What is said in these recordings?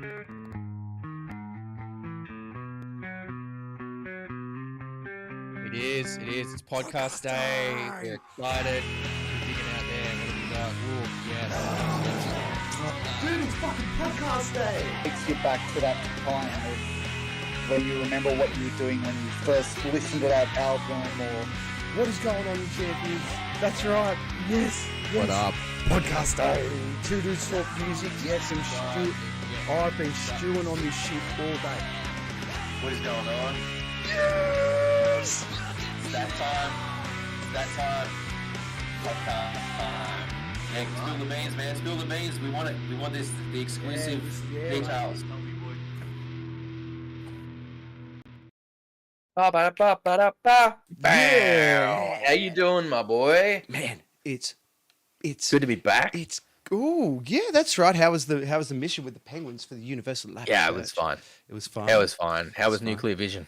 It is. It's podcast day. We're excited. We're digging out there. What have we got? Ooh, yes. Dude, it's fucking podcast day. Takes you back to that time of when you remember what you were doing when you first listened to that album, or What is going on, champions? That's right. Yes. What up? Podcast day. Two dudes talk music. Yes, and stew. I've been stewing on this shit all day. What is going on? Yes. It's that time. Podcast time. Hey, spill the beans, man. Spill the beans. We want it. We want this. The exclusive details. Ba-ba-da-ba-ba-da-ba. Yeah. How you doing, my boy? Man, it's Good to be back. It's yeah, that's right. How was the mission with the Penguins for the Universal Lap? Yeah, it was fine. It was fun. How was fine? How was fun. Nuclear Vision?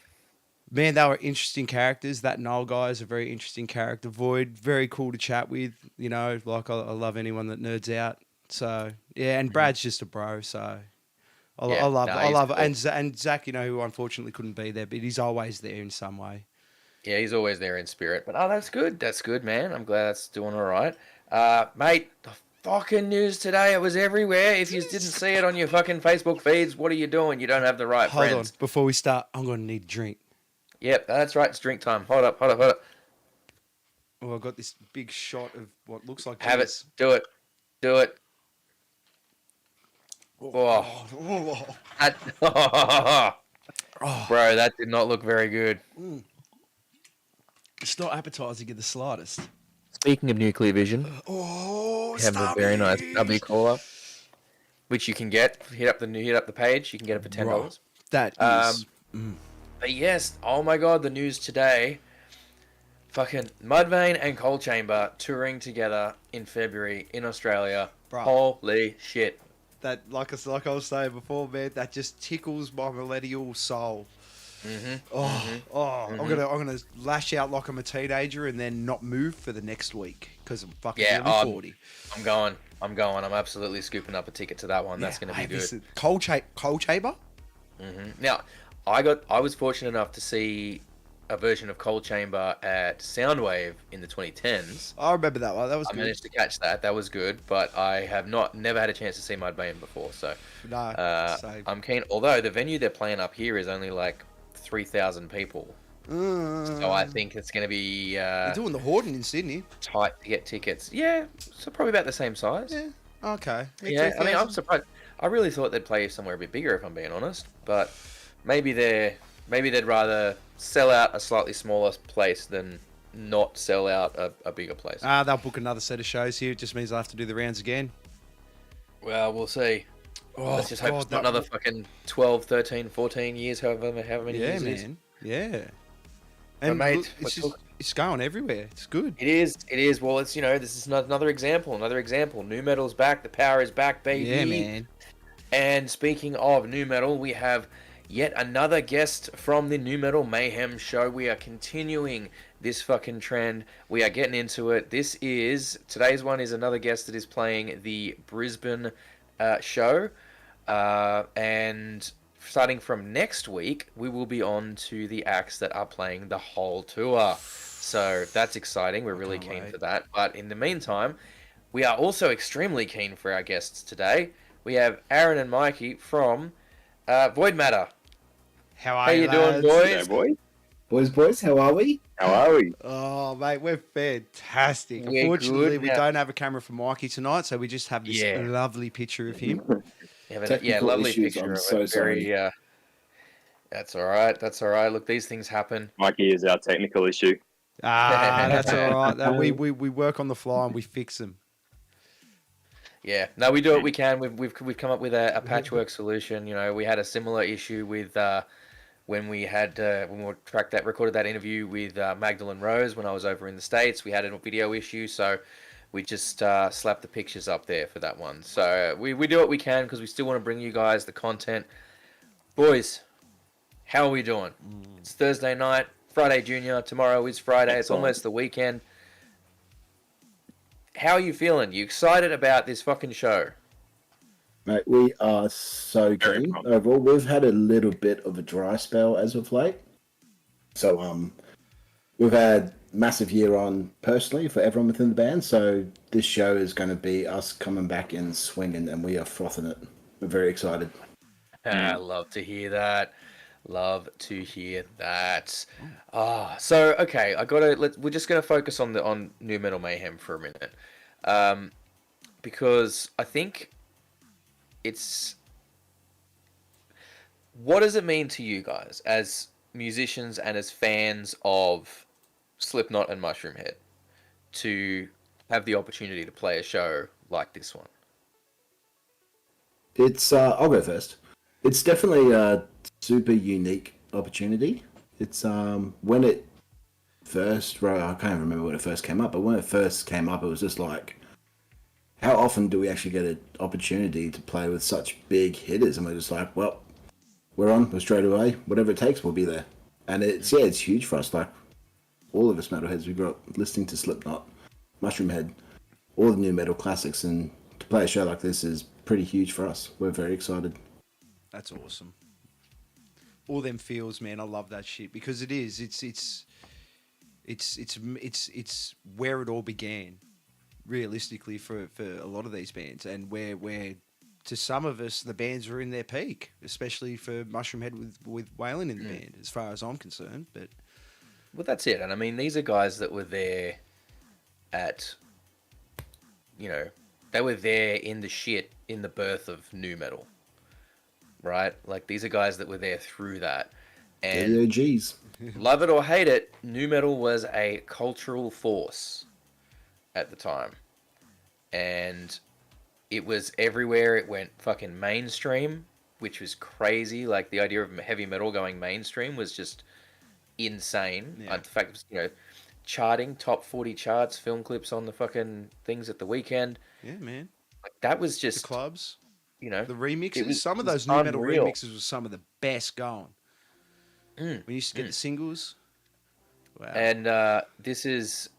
Man, they were interesting characters. That Noel guy is a very interesting character. Void, very cool to chat with. You know, like I love anyone that nerds out. So yeah, and Brad's just a bro. So I love it. Cool. And Zach, you know, who unfortunately couldn't be there, but he's always there in some way. Yeah, he's always there in spirit. But that's good. That's good, man. I'm glad that's doing all right. Mate, the fucking news today, it was everywhere. If you didn't see it on your fucking Facebook feeds, what are you doing? You don't have the right Hold friends. on, before we start, I'm gonna need a drink. Yep, that's right. It's drink time. Hold up. Oh, I got this big shot of what looks like Have it. juice. Do it. Oh. Bro, that did not look very good. It's not appetizing in the slightest. Speaking of Nuclear Vision, Oh, we have a very nice stubby caller, which you can get. Hit up the page. You can get it for $10. That is. But yes, oh my god, the news today. Fucking Mudvayne and Coal Chamber touring together in February in Australia. Bro. Holy shit. That, like I was saying before, man, that just tickles my millennial soul. I'm gonna lash out like I'm a teenager and then not move for the next week because I'm fucking nearly 40. I'm going. I'm absolutely scooping up a ticket to that one. That's gonna be good. Listen, Coal Chamber. Now, I was fortunate enough to see a version of Coal Chamber at Soundwave in the 2010s. I remember that one. That was I good. managed to catch that. That was good, but I have never had a chance to see Mudvayne before, so Same. I'm keen. Although the venue they're playing up here is only like 3,000 people, so I think it's going to be They're doing the Horden in Sydney. tight to get tickets. Yeah, so probably about the same size. Yeah. Okay. Yeah, I mean, I'm surprised. I really thought they'd play somewhere a bit bigger, if I'm being honest. But maybe they'd rather sell out a slightly smaller place than not sell out a bigger place. They'll book another set of shows here. It just means I'll have to do the rounds again. Well, we'll see. Oh, Let's just hope it's not another fucking 12, 13, 14 years, however many years it is. man. Yeah. And mate, look, it's going everywhere. It's good. It is. Well, it's, this is another example. Nu metal's back. The power is back, baby. Yeah, man. And speaking of nu metal, we have yet another guest from the Nu Metal Mayhem show. We are continuing this fucking trend. We are getting into it. Today's one is another guest that is playing the Brisbane show. And starting from next week, we will be on to the acts that are playing the whole tour. So that's exciting. We're really keen for that. But in the meantime, we are also extremely keen for our guests today. We have Aaron and Mikey from Void Matter. How you doing, boys? Hey, boys, how are we? Oh, mate, we're fantastic. We're Unfortunately, good we now. don't have a camera for Mikey tonight, so we just have this lovely picture of him. Technical Lovely issues, picture. I'm of so it. Very, that's all right. Look, these things happen. Mikey is our technical issue. That's all right. We work on the fly and we fix them. Yeah, no, we do what we can. We've come up with a patchwork solution. We had a similar issue with when we recorded that interview with Magdalene Rose when I was over in the States. We had a video issue, so we just slapped the pictures up there for that one. So we do what we can because we still want to bring you guys the content. Boys, how are we doing? It's Thursday night, Friday Junior. Tomorrow is Friday. It's almost the weekend. How are you feeling? You excited about this fucking show? Mate, we are so Very keen. pumped. Overall, we've had a little bit of a dry spell as of late. So, we've had massive year on personally for everyone within the band. So this show is going to be us coming back in swinging, and we are frothing it. We're very excited. I love to hear that. Love to hear that. So okay, we're just gonna focus on New Metal Mayhem for a minute, because I think it's what does it mean to you guys as musicians and as fans of Slipknot and Mushroomhead to have the opportunity to play a show like this one? It's I'll go first. It's definitely a super unique opportunity. It's when it first, I can't remember when it first came up, but when it first came up, it was just like, how often do we actually get an opportunity to play with such big hitters? And we're just like, well, we're straight away. Whatever it takes, we'll be there. And it's huge for us. Like all of us metalheads, we grew up listening to Slipknot, Mushroomhead, all the new metal classics, and to play a show like this is pretty huge for us. We're very excited. That's awesome. All them feels, man. I love that shit because it is. It's where it all began, realistically, for a lot of these bands, and where to some of us the bands are in their peak, especially for Mushroomhead with Waylon in the band, as far as I'm concerned. But Well, that's it. And I mean, these are guys that were there at, they were there in the shit in the birth of nu metal, right? Like, these are guys that were there through that. They're And the OGs. love it or hate it, nu metal was a cultural force at the time. And it was everywhere. It went fucking mainstream, which was crazy. Like, the idea of heavy metal going mainstream was just insane. Yeah. The fact, charting, top 40 charts, film clips on the fucking things at the weekend. yeah, man, Like, that was the just, clubs, you know, the remixes. it was- Some of it was those new metal unreal. remixes were some of the best going. We used to get the singles. Wow. And this is,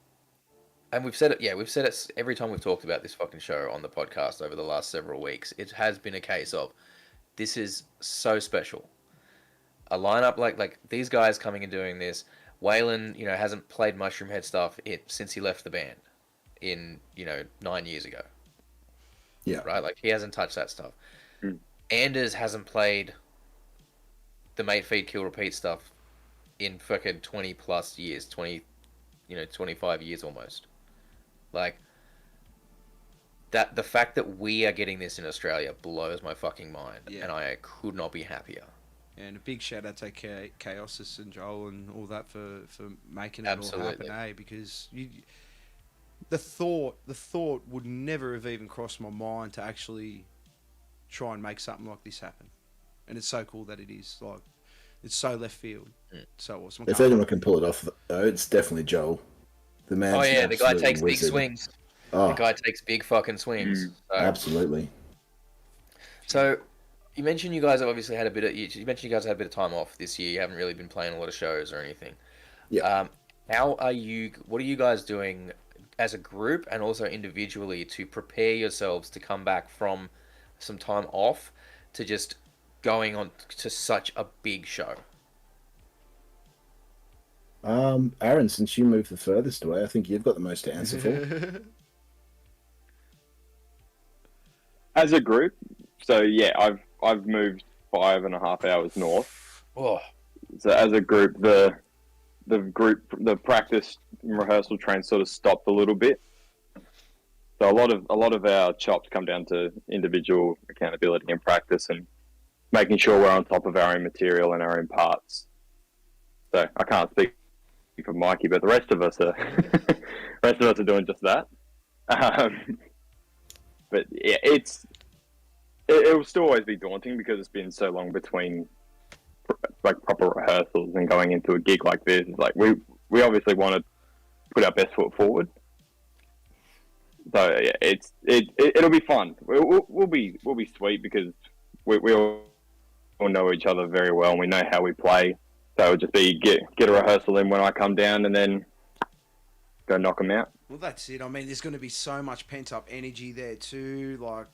and we've said it every time we've talked about this fucking show on the podcast over the last several weeks. It has been a case of, this is so special. A lineup like these guys coming and doing this. Waylon, hasn't played Mushroomhead stuff since he left the band in, 9 years ago. Yeah. Right? Like, he hasn't touched that stuff. Mm. Anders hasn't played the Mate Feed Kill Repeat stuff in fucking 20 plus years, 25 years almost. Like, that the fact that we are getting this in Australia blows my fucking mind, Yeah. and I could not be happier. And a big shout out to Chaosis and Joel and all that for making it Absolutely. all happen, because the thought would never have even crossed my mind to actually try and make something like this happen. And it's so cool that it is. Like, it's so left field. So awesome. I If can't- anyone can pull it off, though, it's definitely Joel. The man. Oh yeah, the guy takes big swings. Oh, The guy takes big fucking swings. absolutely. So, you mentioned you guys have obviously had you mentioned you guys had a bit of time off this year. You haven't really been playing a lot of shows or anything. Yeah. What are you guys doing as a group and also individually to prepare yourselves to come back from some time off to just going on to such a big show? Aaron, since you moved the furthest away, I think you've got the most to answer for. As a group, so yeah, I've moved 5.5 hours north. Oh, So as a group, the practice and rehearsal train sort of stopped a little bit. So a lot of our chops come down to individual accountability and practice and making sure we're on top of our own material and our own parts. So I can't speak for Mikey, but the rest of us are doing just that. But yeah, it will still always be daunting because it's been so long between like proper rehearsals and going into a gig like this. Like we obviously want to put our best foot forward. So yeah, it'll be fun. We'll be sweet because we all know each other very well and we know how we play. So it'll just be get a rehearsal in when I come down and then go knock them out. Well, that's it. I mean, there's going to be so much pent up energy there too. Like,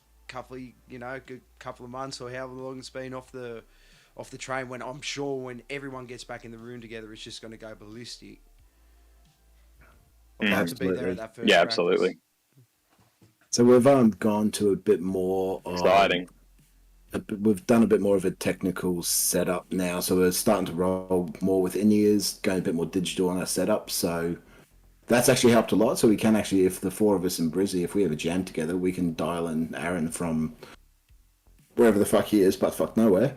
good couple of months or however long it's been off the train. When I'm sure when everyone gets back in the room together, it's just going to go ballistic. I'd love to be there at that first. Yeah, practice. absolutely. So we've gone to a bit more Exciting. We've done a bit more of a technical setup now, so we're starting to roll more with in-ears, going a bit more digital on our setup. So that's actually helped a lot. So we can actually, if the four of us in Brizzy, if we have a jam together, we can dial in Aaron from wherever the fuck he is, but fuck nowhere.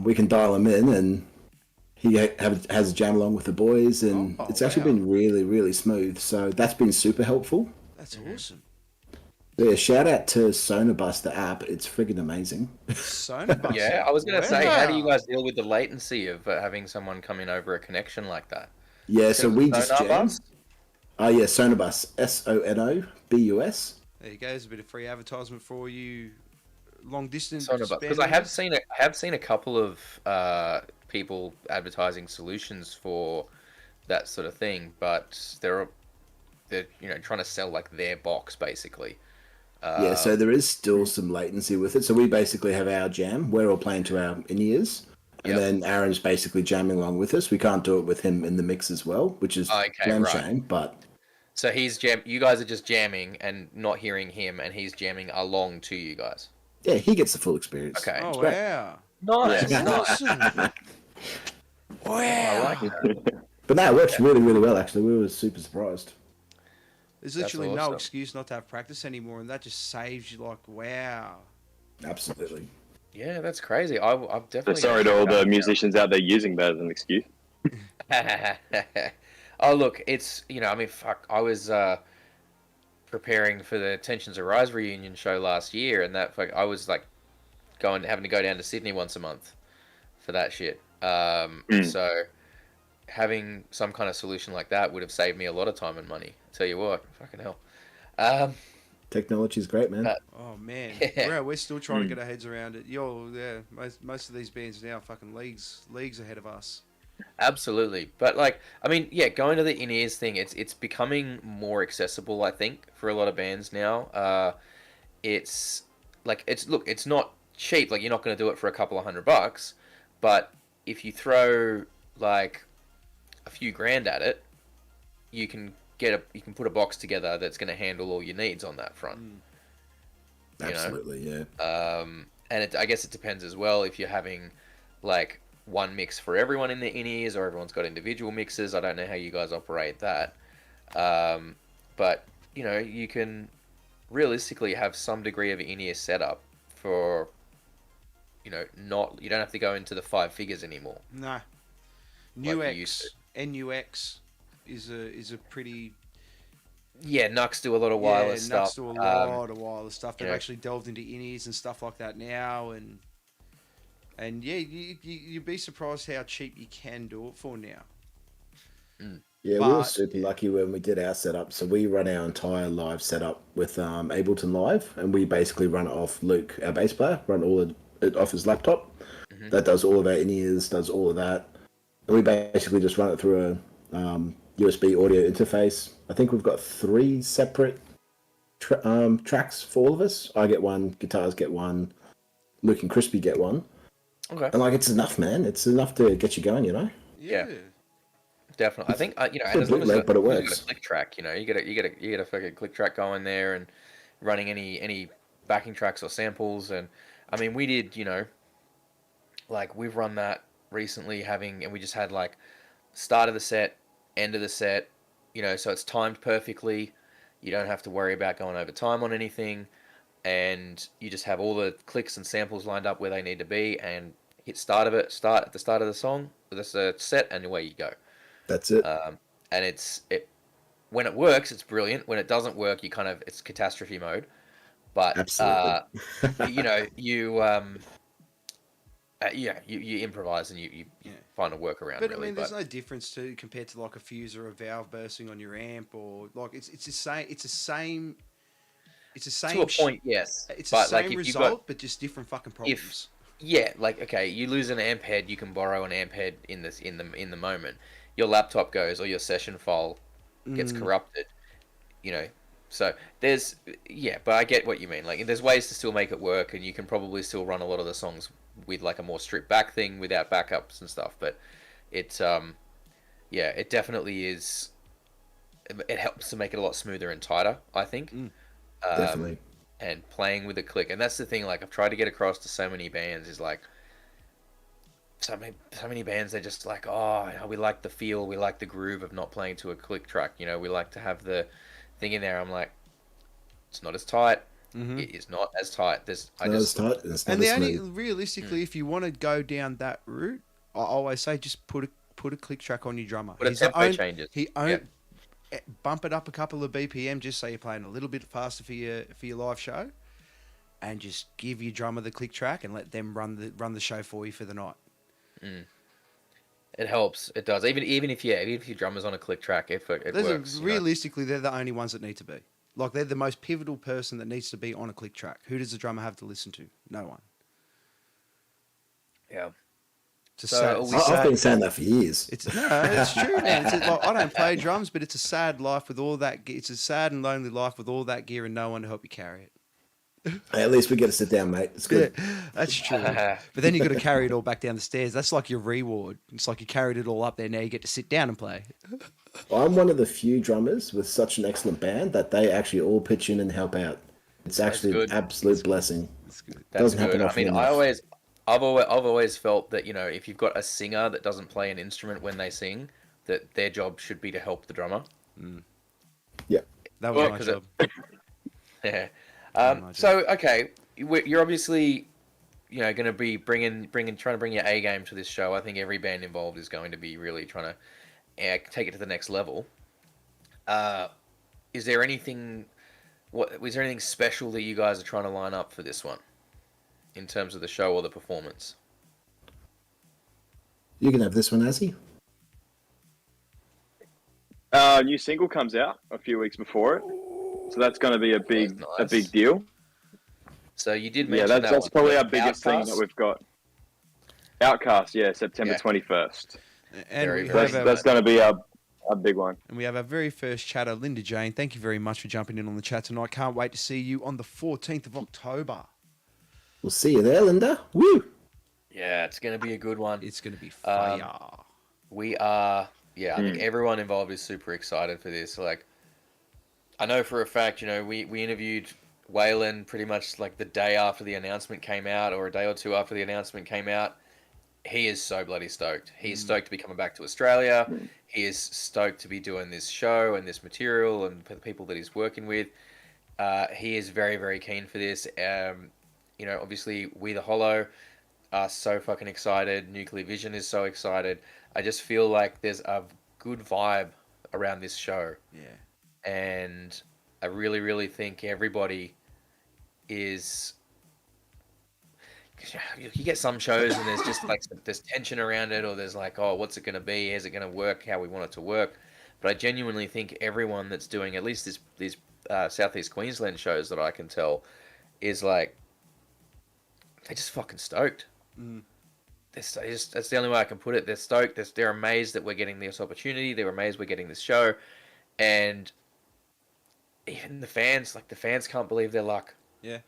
We can dial him in, and he has a jam along with the boys, and it's actually been really, really smooth. So that's been super helpful. That's awesome. Yeah, shout out to Sonobus, the app. It's friggin' amazing. Sonobus. Yeah, I was going to say, how do you guys deal with the latency of having someone come in over a connection like that? Yeah, so we just Sonar jam. bus? Oh yeah, Sonobus, Sonobus. There you go. There's a bit of free advertisement for you. Long distance. Because I have seen a couple of people advertising solutions for that sort of thing, but they're trying to sell like their box basically. Yeah, so there is still some latency with it. So we basically have our jam. We're all playing to our in-ears. And then Aaron's basically jamming along with us. We can't do it with him in the mix as well, which is damn shame. But so you guys are just jamming and not hearing him, and he's jamming along to you guys. Yeah, he gets the full experience. Okay. Oh wow! Nice. Yeah. Awesome. Wow. I like it. But no, it works really, really well, actually. We were super surprised. There's literally no awesome. excuse not to have practice anymore, and that just saves you. Like, wow. Absolutely. Yeah, that's crazy. I'm definitely. So sorry to all the musicians out there using that as an excuse. Oh look, it's fuck. I was preparing for the Tensions Arise reunion show last year, and I was like having to go down to Sydney once a month for that shit. So having some kind of solution like that would have saved me a lot of time and money. Tell you what, fucking hell. Technology's great, man. Oh man, Yeah. we're still trying to get our heads around it. Most of these bands now fucking leagues ahead of us. Absolutely, but going to the in-ears thing, it's becoming more accessible, I think, for a lot of bands now. It's not cheap. Like, you're not going to do it for a couple of $100, but if you throw like a few grand at it, you can put a box together that's going to handle all your needs on that front. Absolutely, yeah. And I guess it depends as well if you're having like one mix for everyone in the in-ears, or everyone's got individual mixes. I don't know how you guys operate that. But you can realistically have some degree of in-ear setup for, you don't have to go into the 5 figures anymore. No. Like you used NUX is a pretty. Yeah, Nux do a lot of wireless stuff. Nux do a lot of wireless stuff. They've yeah. actually delved into in-ears and stuff like that now, and yeah, you'd be surprised how cheap you can do it for now. Yeah, we were super lucky when we did our setup. So we run our entire live setup with Ableton Live, and we basically run it off Luke, our bass player, run all of it off his laptop. That does all of our in-ears, does all of that. And we basically just run it through a USB audio interface. I think we've got 3 separate tracks for all of us. I get one, guitars get one, Luke and Crispy get one. Okay. And it's enough, man. It's enough to get you going, Yeah. Definitely. I think and as long as bootleg, but it you got works. a click track, you get a fucking click track going there, and running any backing tracks or samples. And I mean, we did, we've run that recently, and we just had like start of the set, end of the set, so it's timed perfectly. You don't have to worry about going over time on anything, and you just have all the clicks and samples lined up where they need to be, and hit start at the start of the song, that's a set, and away you go. That's it. And when it works, it's brilliant. When it doesn't work, it's catastrophe mode. But Absolutely. you improvise and you find a workaround. But really, I mean, there's no difference compared to like a fuse or a valve bursting on your amp, or like it's the same. It's the same. to a point, yes. It's but the same if result, but just different fucking problems. You lose an amp head, you can borrow an amp head in the moment. Your laptop goes, or your session file gets corrupted. So but I get what you mean. Like, there's ways to still make it work, and you can probably still run a lot of the songs with like a more stripped back thing without backups and stuff. But it's it definitely is. It helps to make it a lot smoother and tighter, I think. Definitely. And playing with a click, and that's the thing. Like, I've tried to get across to so many bands is like. So many bands, they're just like, oh, we like the feel, we like the groove of not playing to a click track. You know, we like to have the thing in there. I'm like, it's not as tight. It is not as tight. And the only realistically, if you want to go down that route, I always say just put a click track on your drummer. But tempo changes. Bump it up a couple of BPM just so you're playing a little bit faster for your live show, and just give your drummer the click track and let them run the show for you for the night. It helps. It does. Even if your drummer's on a click track, it works. Realistically, they're the only ones that need to be. Like, they're the most pivotal person that needs to be on a click track. Who does the drummer have to listen to? No one. Yeah. I've been saying that for years. It's true, man. It's like, I don't play drums, but it's a sad life with all that. It's a sad and lonely life with all that gear and no one to help you carry it. Hey, at least we get to sit down, mate. It's good. Yeah, that's true. But then you got to carry it all back down the stairs. That's like your reward. It's like you carried it all up there. Now you get to sit down and play. I'm one of the few drummers with such an excellent band that they actually all pitch in and help out. It's actually an absolute blessing. That's good. Doesn't happen often enough. I've always felt that, you know, if you've got a singer that doesn't play an instrument when they sing, that their job should be to help the drummer. Yeah, that was my job. Yeah. So okay, you're obviously, you know, going to be trying to bring your A game to this show. I think every band involved is going to be really trying to take it to the next level. Is there anything special that you guys are trying to line up for this one, in terms of the show or the performance? You can have this one, Azzy. New single comes out a few weeks before it. So that's going to be a big deal. So you did mention that's probably our biggest thing that we've got. Outcast, September 21st. And that's going to be a big one. And we have our very first chatter, Linda Jane. Thank you very much for jumping in on the chat tonight. Can't wait to see you on the 14th of October. We'll see you there, Linda. Woo! Yeah, it's going to be a good one. It's going to be fire. I think everyone involved is super excited for this. Like, I know for a fact, you know, we interviewed Waylon pretty much like the day after the announcement came out, or a day or two after the announcement came out. He is so bloody stoked. He's stoked to be coming back to Australia. He is stoked to be doing this show and this material and for the people that he's working with. He is very, very keen for this. You know, obviously, We the Hollow are so fucking excited. Nuclear Vision is so excited. I just feel like there's a good vibe around this show. Yeah. And I really, really think everybody is... You get some shows and there's just like there's tension around it, or there's like, oh, what's it going to be? Is it going to work how we want it to work? But I genuinely think everyone that's doing at least these Southeast Queensland shows that I can tell is like, they're just fucking stoked. That's the only way I can put it. They're stoked. They're amazed that we're getting this opportunity. They're amazed we're getting this show. And even the fans can't believe their luck. Yeah.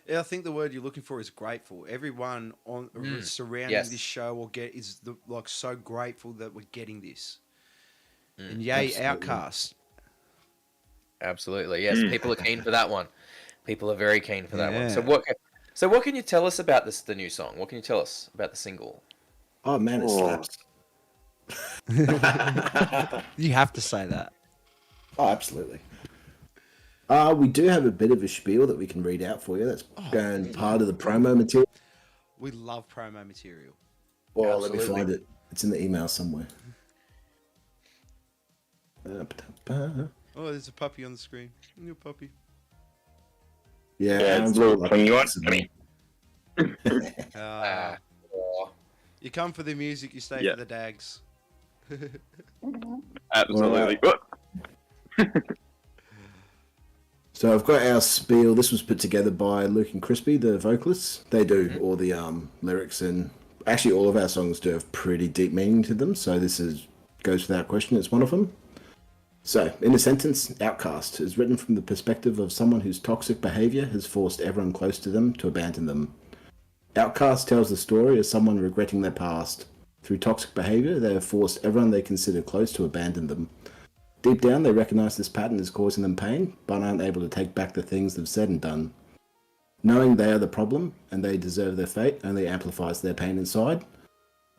Yeah, I think the word you're looking for is grateful. Everyone surrounding this show is so grateful that we're getting this. And yay, absolutely. Outcast. Absolutely, yes. People are keen for that one. People are very keen for that one. So what can you tell us about the new song? What can you tell us about the single? Oh man, it slaps. You have to say that. Oh, absolutely. We do have a bit of a spiel that we can read out for you. That's part of the promo material. We love promo material. Well, let me find it. It's in the email somewhere. Oh, there's a puppy on the screen. New puppy. Yeah, it's a little thing you want. You come for the music, you stay for the dags. Absolutely. So I've got our spiel. This was put together by Luke and Crispy, the vocalists. They do all the lyrics, and actually all of our songs do have pretty deep meaning to them. So this goes without question. It's one of them. So, in a sentence, Outcast is written from the perspective of someone whose toxic behavior has forced everyone close to them to abandon them. Outcast tells the story of someone regretting their past. Through toxic behavior, they have forced everyone they consider close to abandon them. Deep down, they recognize this pattern is causing them pain, but aren't able to take back the things they've said and done. Knowing they are the problem and they deserve their fate only amplifies their pain inside.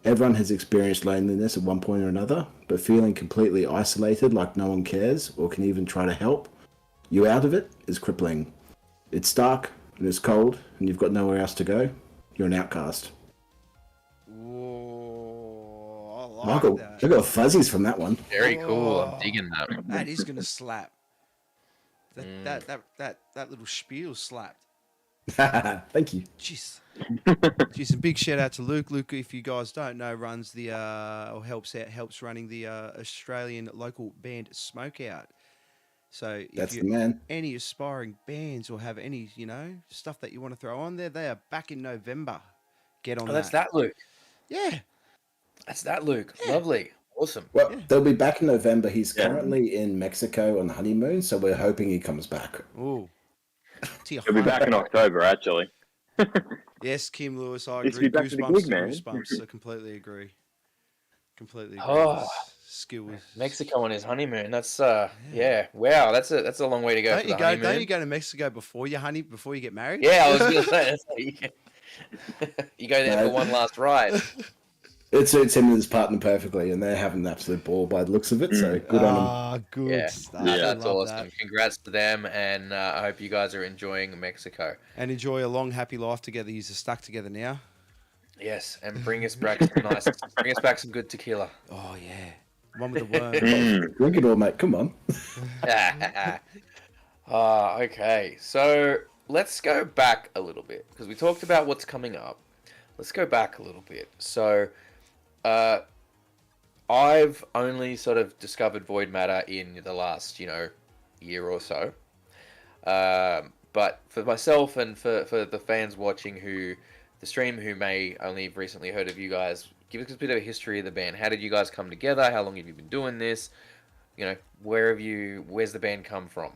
Everyone has experienced loneliness at one point or another, but feeling completely isolated like no one cares or can even try to help you out of it is crippling. It's dark and it's cold and you've got nowhere else to go. You're an outcast. Whoa, I like Michael, that. I got fuzzies from that one. Very cool. Oh. I'm digging that. That is gonna slap. That little spiel slapped. Thank you. Jeez. Jeez, a big shout out to Luke. Luke, if you guys don't know, runs the or helps running the Australian local band Smokeout. So if That's you the man. any aspiring bands or have any, stuff that you want to throw on there, they are back in November. Get on Oh, that's that. that Luke. Yeah. That's that Luke. Lovely. Awesome. Well, Yeah. they'll be back in November. He's currently in Mexico on honeymoon, so we're hoping he comes back. Ooh. He'll be back in October, actually. Yes, Kim Lewis, I Needs to agree. be back to the Goosebumps gig, to man. goosebumps. I completely agree. Completely agree. Oh. Skills. Mexico on his honeymoon. That's yeah. Wow, that's a long way to go Don't for you the go? honeymoon. Don't you go to Mexico before you get married? Yeah, I was gonna say that's how you go there for one last ride. It suits him and his partner perfectly, and they're having an absolute ball by the looks of it, so good on them. Ah, good Yeah, stuff. Yeah, I that's love awesome. that. Congrats to them, and I hope you guys are enjoying Mexico. And enjoy a long, happy life together. You're stuck together now. Yes, and bring us back some good tequila. Oh yeah, one with the worm. Drink it all, mate. Come on. Okay, so let's go back a little bit because we talked about what's coming up. Let's go back a little bit. So, I've only sort of discovered Void Matter in the last, year or so. But for myself and for the fans watching the stream who may only have recently heard of you guys, give us a bit of a history of the band. How did you guys come together? How long have you been doing this? Where's the band come from?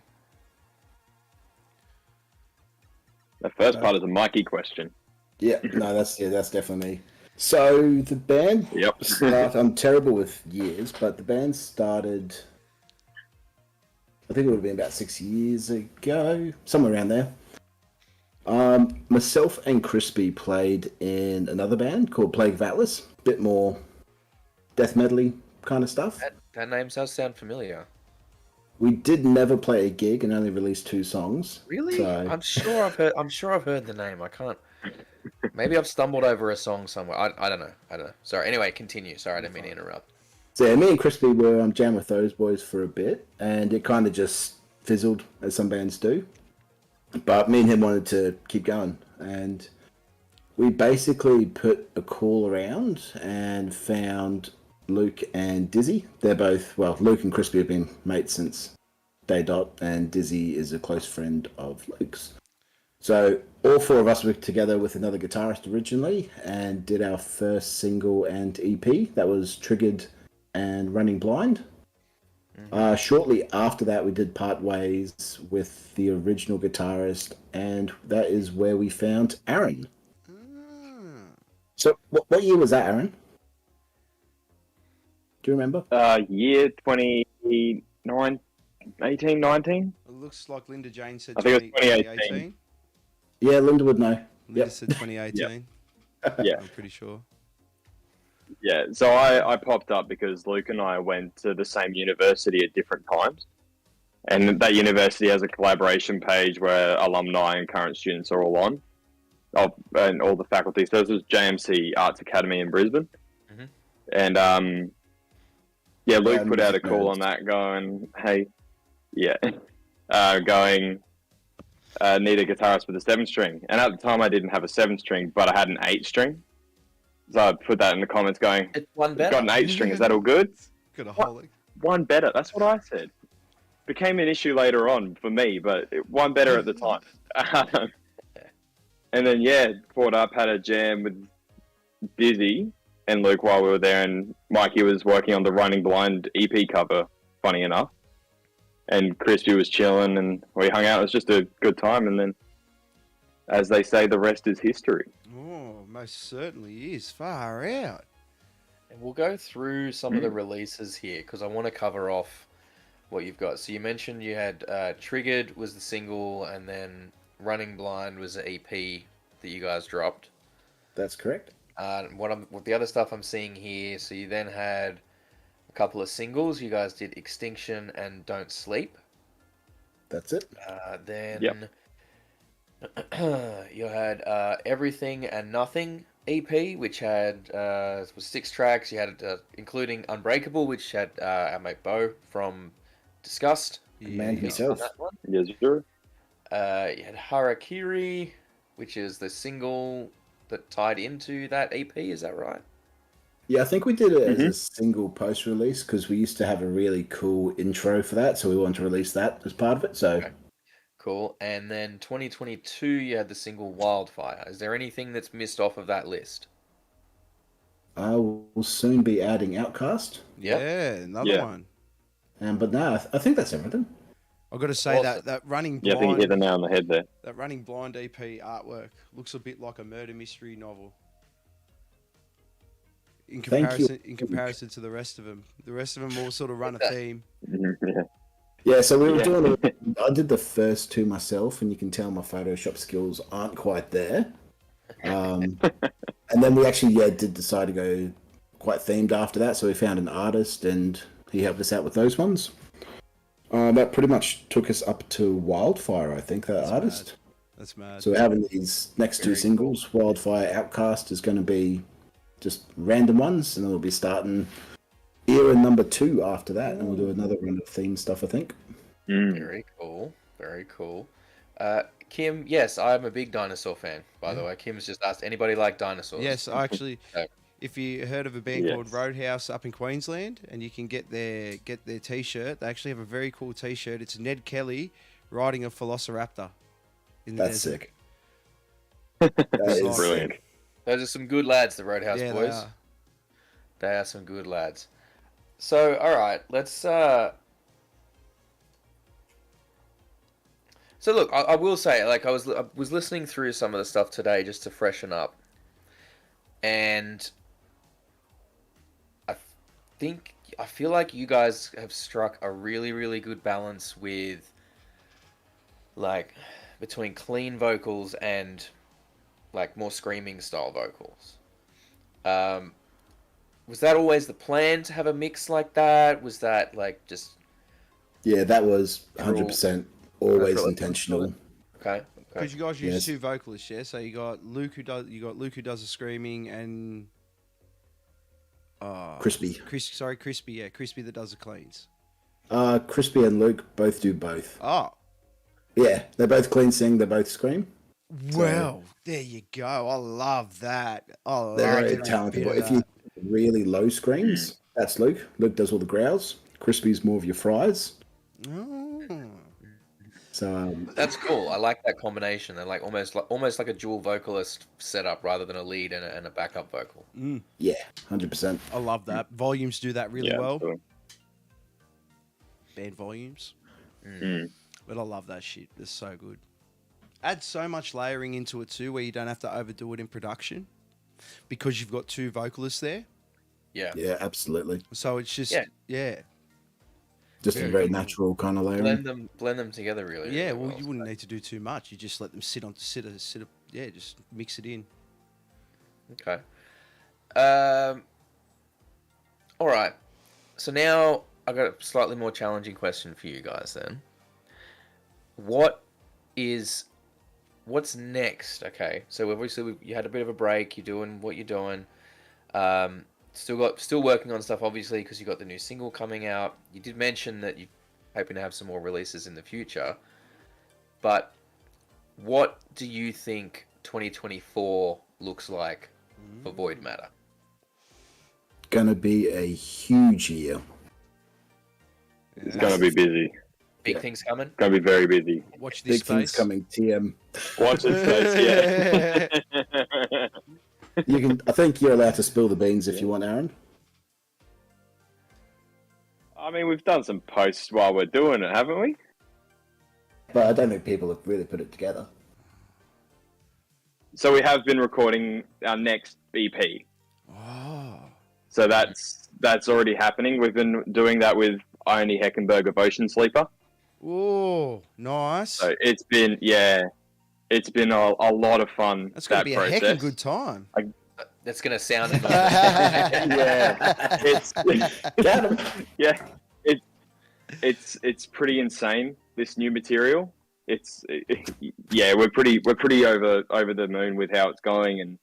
The first part is a Mikey question. Yeah, no, that's definitely me. So the band, Yep. I'm terrible with years, but the band started, I think it would have been about 6 years ago, somewhere around there. Myself and Crispy played in another band called Plague of Atlas, a bit more death metal-y kind of stuff. That name does sound familiar. We did never play a gig and only released 2 songs. Really? So, I'm sure I've heard the name. I can't. Maybe I've stumbled over a song somewhere. I don't know. Sorry. Anyway, continue. Sorry, I didn't mean to interrupt. so yeah, me and Crispy were jamming with those boys for a bit, and it kind of just fizzled, as some bands do. But me and him wanted to keep going, and we basically put a call around and found Luke and Dizzy. They're both, Luke and Crispy have been mates since day dot, and Dizzy is a close friend of Luke's. So all 4 of us were together with another guitarist originally and did our first single and EP. That was Triggered and Running Blind. Shortly after that, we did part ways with the original guitarist, and that is where we found Aaron. So what year was that, Aaron? Do you remember? Year 18, 19? It looks like Linda Jane said I think it was 2018. Yeah, Linda would know. Linda Yep. said 2018. Yeah. I'm pretty sure. Yeah, so I popped up because Luke and I went to the same university at different times. And that university has a collaboration page where alumni and current students are all on, and all the faculty. So this was JMC Arts Academy in Brisbane. And Luke put out a call on that going, hey, going, need a guitarist with a 7-string. And at the time I didn't have a 7-string, but I had an 8-string. So I put that in the comments going, It's one "It's better. got an 8-string, is that all good?" Got a whole. One better, that's what I said. Became an issue later on for me, but one better at the time. And then, caught up, had a jam with Dizzy and Luke while we were there, and Mikey was working on the Running Blind EP cover, funny enough. and Crispy was chilling, and we hung out. It was just a good time, and then, as they say, the rest is history. Oh, most certainly is. Far out. And we'll go through some of the releases here because I want to cover off what you've got. So you mentioned you had Triggered was the single, and then Running Blind was the EP that you guys dropped. That's correct. What the other stuff I'm seeing here, so you then had a couple of singles. You guys did Extinction and Don't Sleep. That's it. Then Yep. you had Everything and Nothing EP, which had was 6 tracks. You had including Unbreakable, which had our mate Bo from Disgust. Man Yeah. himself. On that one. Yes, sir. You had Harakiri, which is the single that tied into that EP. Is that right? Yeah, I think we did it as a single post-release because we used to have a really cool intro for that, so we wanted to release that as part of it. So, Okay. Cool. And then 2022, you had the single Wildfire. Is there anything that's missed off of that list? I will soon be adding Outcast. Yep. Yeah, another Yeah. one. But no, I think that's everything. I've got to say Awesome. that Running Yeah, I think you Blind, hit the nail on the head there. that Running Blind EP artwork looks a bit like a murder mystery novel. In Thank you. comparison to the rest of them, all sort of run a theme. Yeah. Yeah, so we were Yeah. doing. I did the first two myself, and you can tell my Photoshop skills aren't quite there. And then we actually did decide to go quite themed after that. So we found an artist, and he helped us out with those ones. That pretty much took us up to Wildfire, I think, that artist. That's mad. So we're having these next two Very singles. Wildfire Outcast is going to be just random ones, and then we'll be starting era number 2 after that, and we'll do another round of theme stuff, I think. Very cool. Very cool. Kim, yes, I'm a big dinosaur fan, by the way. Kim's just asked, anybody like dinosaurs? Yes, actually, Okay. if you heard of a band Yes. called Roadhouse up in Queensland, and you can get their T-shirt, they actually have a very cool T-shirt. It's Ned Kelly riding a Velociraptor in the That's desert. sick. That is Nice. Brilliant. sick. Those are some good lads, the Roadhouse Yeah, boys. they are. They are some good lads. So, all right, let's. So look, I will say, like, I was listening through some of the stuff today just to freshen up, and I feel like you guys have struck a really, really good balance with, like, between clean vocals and like more screaming style vocals. Was that always the plan to have a mix like that? Was that like just Yeah, that was 100% always Natural. intentional. okay? Because you guys use Yes. 2 vocalists, yeah. So you got Luke who does the screaming, and Crispy. Crispy, yeah, Crispy that does the cleans. Crispy and Luke both do both. Oh, Yeah, they both clean sing, they both scream. well, there you go. I love that. I They're like very every talented. bit But of if you that. really low screams, that's Luke. Luke does all the growls. Crispy's more of your fries. Oh. So That's cool. I like that combination. They're like almost like a dual vocalist setup rather than a lead and a backup vocal. yeah, 100%. I love that. Volumes do that really Yeah, well. absolutely. Band volumes. Mm. But I love that shit. It's so good. Add so much layering into it too, where you don't have to overdo it in production because you've got 2 vocalists there. Yeah. Yeah, absolutely. So it's just Yeah. yeah. Just Very a very good. natural kind of layering. Blend them together really. Yeah, really well, you wouldn't need to do too much. You just let them sit. Yeah, just mix it in. Okay. All right. So now I got a slightly more challenging question for you guys. Then, what's next? Okay. So obviously you had a bit of a break. You're doing what you're doing. Still working on stuff, obviously, because you got the new single coming out. You did mention that you're hoping to have some more releases in the future. But what do you think 2024 looks like for Void Matter? Gonna be a huge year. It's going to be busy. Big things coming? Going to be very busy. Watch this Big things space. coming. TM. Watch this space, yeah. You can. I think you're allowed to spill the beans if you want, Aaron. I mean, we've done some posts while we're doing it, haven't we? But I don't think people have really put it together. So we have been recording our next EP. Oh. So that's already happening. We've been doing that with Ione Heckenberg of Ocean Sleeper. Oh, nice. So it's been a lot of fun. That's going to be a process. heckin' good time. That's gonna sound. Yeah, it's pretty insane. This new material. We're pretty over the moon with how it's going and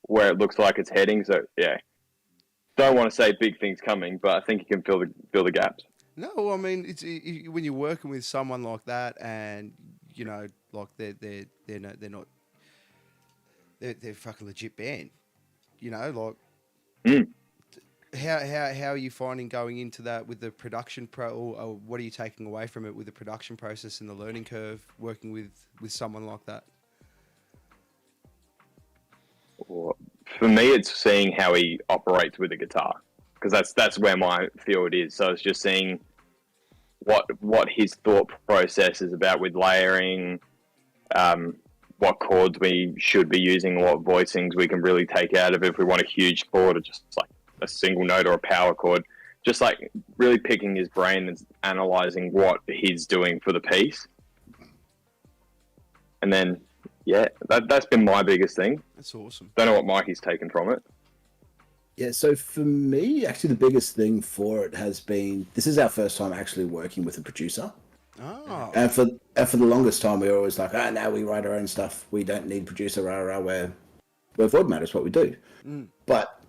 where it looks like it's heading. So yeah, don't want to say big things coming, but I think you can fill the gaps. No, I mean when you're working with someone like that, and you know, like they're a fucking legit band. You know, like how are you finding going into that with the production or what are you taking away from it with the production process and the learning curve working with someone like that? For me, it's seeing how he operates with a guitar, because that's where my field is. So it's just seeing what his thought process is about with layering, what chords we should be using, what voicings we can really take out of it if we want a huge chord or just like a single note or a power chord. Just like really picking his brain and analysing what he's doing for the piece. And then, yeah, that's been my biggest thing. That's awesome. Don't know what Mikey's taken from it. Yeah, so for me, actually, the biggest thing for it has been this is our first time actually working with a producer. Oh. And for the longest time, we were always like, now we write our own stuff. We don't need producer, we're Void Matter, is what we do. But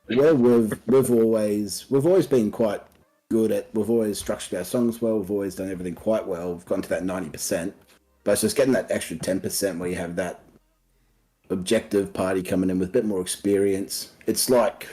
where we've always been quite good at, we've always structured our songs well, we've always done everything quite well, we've gotten to that 90%. But it's just getting that extra 10% where you have that objective party coming in with a bit more experience. It's like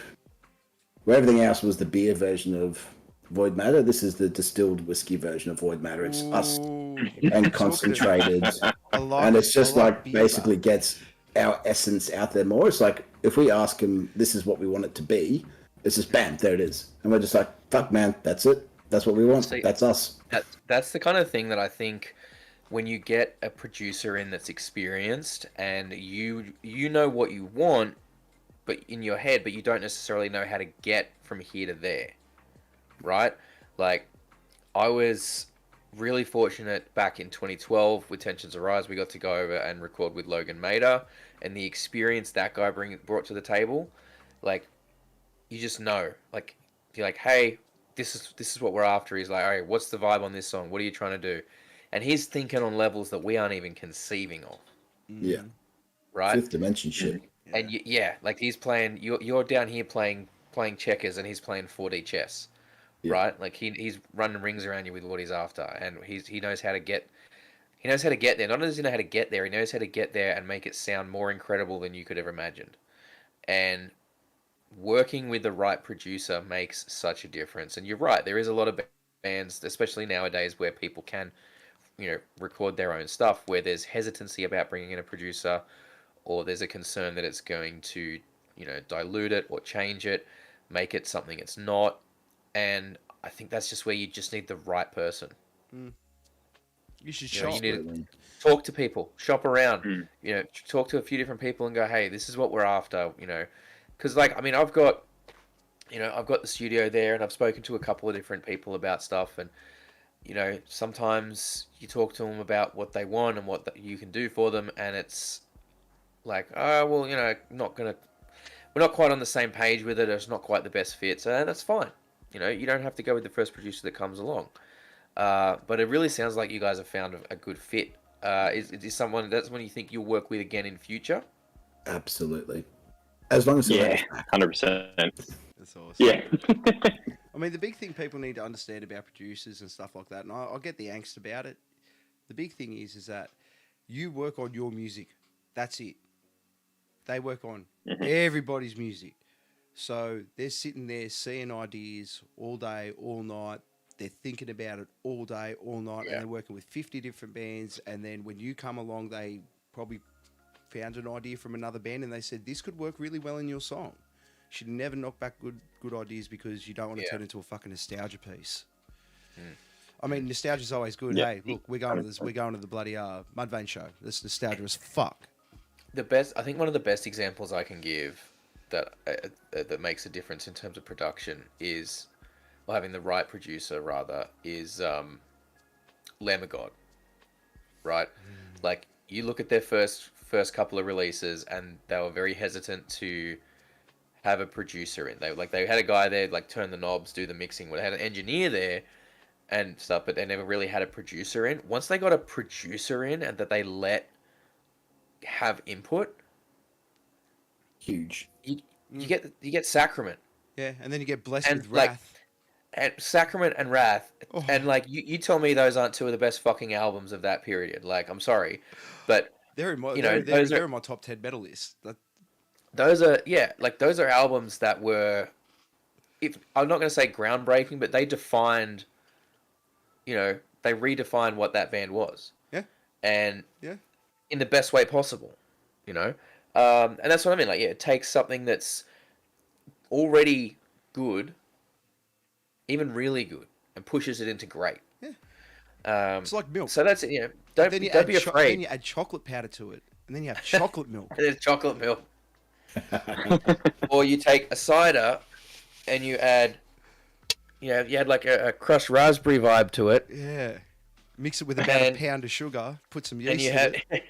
where everything else was the beer version of Void Matter, this is the distilled whiskey version of Void Matter. It's us and concentrated. And it's just like basically gets our essence out there more. It's like if we ask him, this is what we want it to be, it's just bam, there it is. And we're just like, fuck man, that's it. That's what we want. That's us. That's the kind of thing that I think when you get a producer in that's experienced and you know what you want, but in your head, but you don't necessarily know how to get from here to there, right? Like, I was really fortunate back in 2012 with Tensions Arise. We got to go over and record with Logan Mader, and the experience that guy brought to the table, like, you just know, like, you're like, hey, this is what we're after. He's like, all right, what's the vibe on this song? What are you trying to do? And he's thinking on levels that we aren't even conceiving of. Yeah. Right? Fifth dimension shit. And like he's playing, you're down here playing checkers and he's playing 4D chess. Yeah. Right? Like he's running rings around you with what he's after, and he knows how to get there. Not only does he know how to get there, he knows how to get there and make it sound more incredible than you could ever imagine. And working with the right producer makes such a difference. And you're right, there is a lot of bands, especially nowadays, where people can, record their own stuff, where there's hesitancy about bringing in a producer, or there's a concern that it's going to, dilute it or change it, make it something it's not. And I think that's just where you just need the right person. You should shop. You need to talk to people, shop around, talk to a few different people and go, hey, this is what we're after, because I've got the studio there, and I've spoken to a couple of different people about stuff, and sometimes you talk to them about what they want and what you can do for them, and it's like, oh, well, we're not quite on the same page with it. It's not quite the best fit, so that's fine. You don't have to go with the first producer that comes along. But it really sounds like you guys have found a good fit. Is someone that's when you think you'll work with again in future? Absolutely. As long as 100%. That's awesome. Yeah. I mean, the big thing people need to understand about producers and stuff like that, and I get the angst about it. The big thing is that you work on your music. That's it. They work on everybody's music. So they're sitting there seeing ideas all day, all night. They're thinking about it all day, all night, and they're working with 50 different bands. And then when you come along, they probably found an idea from another band and they said, this could work really well in your song. should never knock back good ideas because you don't want to Yeah. turn into a fucking nostalgia piece. Mm. I mean, nostalgia's always good. Yeah. Hey, look, we're going to this. We're going to the bloody Mudvayne show. This nostalgia as fuck. I think one of the best examples I can give that makes a difference in terms of production is, or having the right producer rather, is Lamb of God, right? Like you look at their first couple of releases, and they were very hesitant to have a producer in. They had a guy there like turn the knobs, do the mixing. Well, they had an engineer there and stuff, but they never really had a producer in. Once they got a producer in and that they let have input, Huge. you get Sacrament Yeah, and then you get blessed and with like Wrath. and Sacrament and Wrath, Oh. and like you tell me those aren't two of the best fucking albums of that period. Like I'm sorry, but They're in my, you know, they're in my top 10 metal list. those are albums that were, if I'm not going to say groundbreaking, but they defined, they redefined what that band was. Yeah. And Yeah. in the best way possible, and that's what I mean. Like, yeah, it takes something that's already good, even really good, and pushes it into great. Yeah. It's like milk. So that's it. Don't be afraid. Then you add chocolate powder to it, and then you have chocolate milk. And there's chocolate milk. Or you take a cider and you add, you add like a crushed raspberry vibe to it, Yeah. Mix it with about a pound of sugar. Put some yeast and you in have it.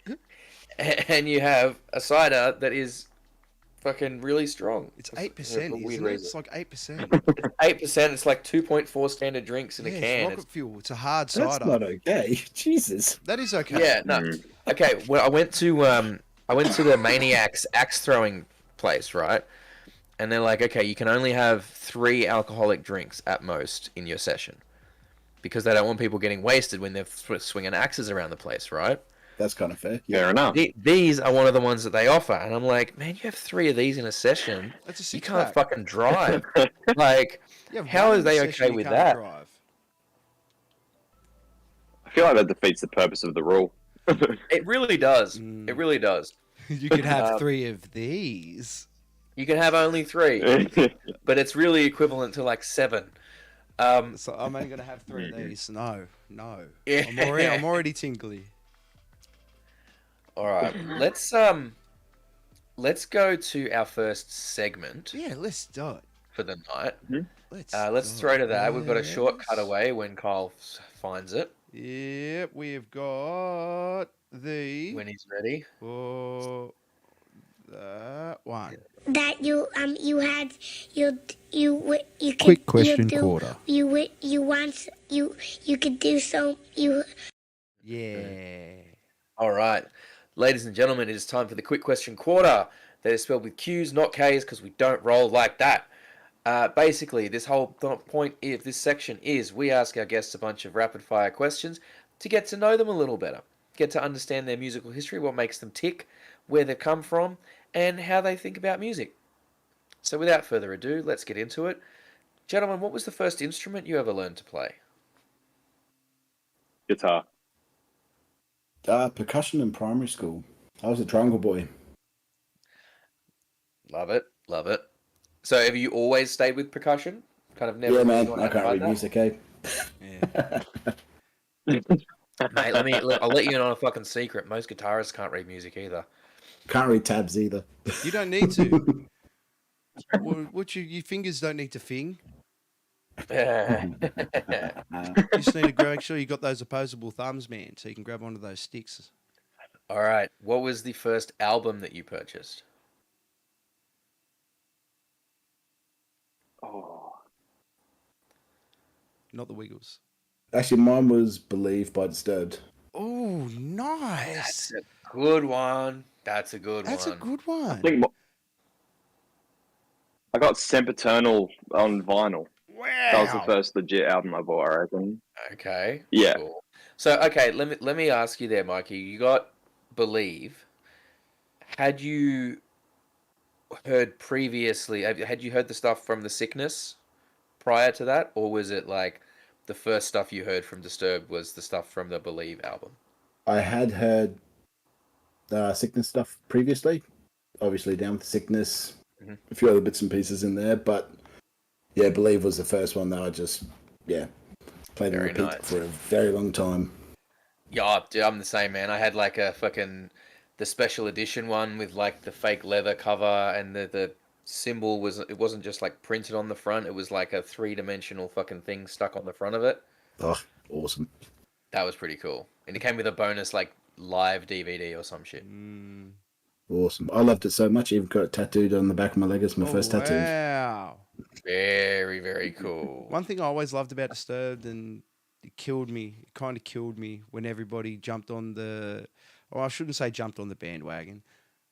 and you have a cider that is fucking really strong. It's For 8%, weird isn't it? reason. It's like 8%. 8%. It's like 2.4 standard drinks in Yeah, a it's can. rocket fuel. It's a hard That's cider. not okay. Jesus. That is okay. Yeah, no. Okay, well, I went to the Maniacs axe throwing place, right? And they're like, okay, you can only have 3 alcoholic drinks at most in your session, because they don't want people getting wasted when they're swinging axes around the place, right? That's kind of fair. Fair enough. These are one of the ones that they offer, and I'm like, man, you have 3 of these in a session. That's a You six can't pack. fucking drive. Like, Yeah, how one are in the they session okay you with can't that? drive. I feel like that defeats the purpose of the rule. It really does. It really does. You could have 3 of these. You can have only 3, but it's really equivalent to like 7. So I'm only gonna have 3 of these. No. Yeah. I'm already tingly. All right, let's go to our first segment Yeah, let's do it. for the night. Let's Let's throw to that. We've got a short Yes. cutaway when Kyle finds it, Yep, we've got the when he's ready. that one. That you had you Quick could question you do, quarter. you could do so you Yeah. All right, ladies and gentlemen, it is time for the quick question quarter. That is spelled with Q's, not K's, because we don't roll like that. Basically, this whole point of this section is we ask our guests a bunch of rapid fire questions to get to know them a little better, get to understand their musical history, what makes them tick, where they come from, and how they think about music. So without further ado, let's get into it. Gentlemen, what was the first instrument you ever learned to play? Guitar. Percussion in primary school. I was a triangle boy. Love it, love it. So have you always stayed with percussion? Kind of never Yeah, really man. gone I can't outside read that? music, eh? Mate, I'll let you in on a fucking secret. Most guitarists can't read music either. Can't read tabs either. You don't need to. What your fingers don't need to fing. You just need to make sure you got those opposable thumbs, man, so you can grab onto those sticks. All right. What was the first album that you purchased? Oh, Not the Wiggles. Actually, mine was Believe by Disturbed. Oh, nice. That's a good one. That's a good That's a one. good I one. think I got Sempiternal on vinyl. Wow. That was the first legit album I bought, I reckon. Okay. Yeah. Cool. So, okay, let me ask you there, Mikey. You got Believe. Had you heard previously? Had you heard the stuff from The Sickness prior to that, or was it like the first stuff you heard from Disturbed was the stuff from the Believe album? I had heard Sickness stuff previously. Obviously, Down with the Sickness. a few other bits and pieces in there, but yeah, Believe was the first one that I just played on Very repeat nice. for a very long time. Yeah, dude, I'm the same, man. I had like a fucking the special edition one with like the fake leather cover and the symbol wasn't just like printed on the front. It was like a 3-dimensional fucking thing stuck on the front of it. Oh, awesome. That was pretty cool. And it came with a bonus like live DVD or some shit. Awesome. I loved it so much. Even got it tattooed on the back of my leg. It's my first tattoo. Wow. Very, very cool. One thing I always loved about Disturbed, and it killed me, it kind of killed me when everybody jumped on the, or I shouldn't say jumped on the bandwagon.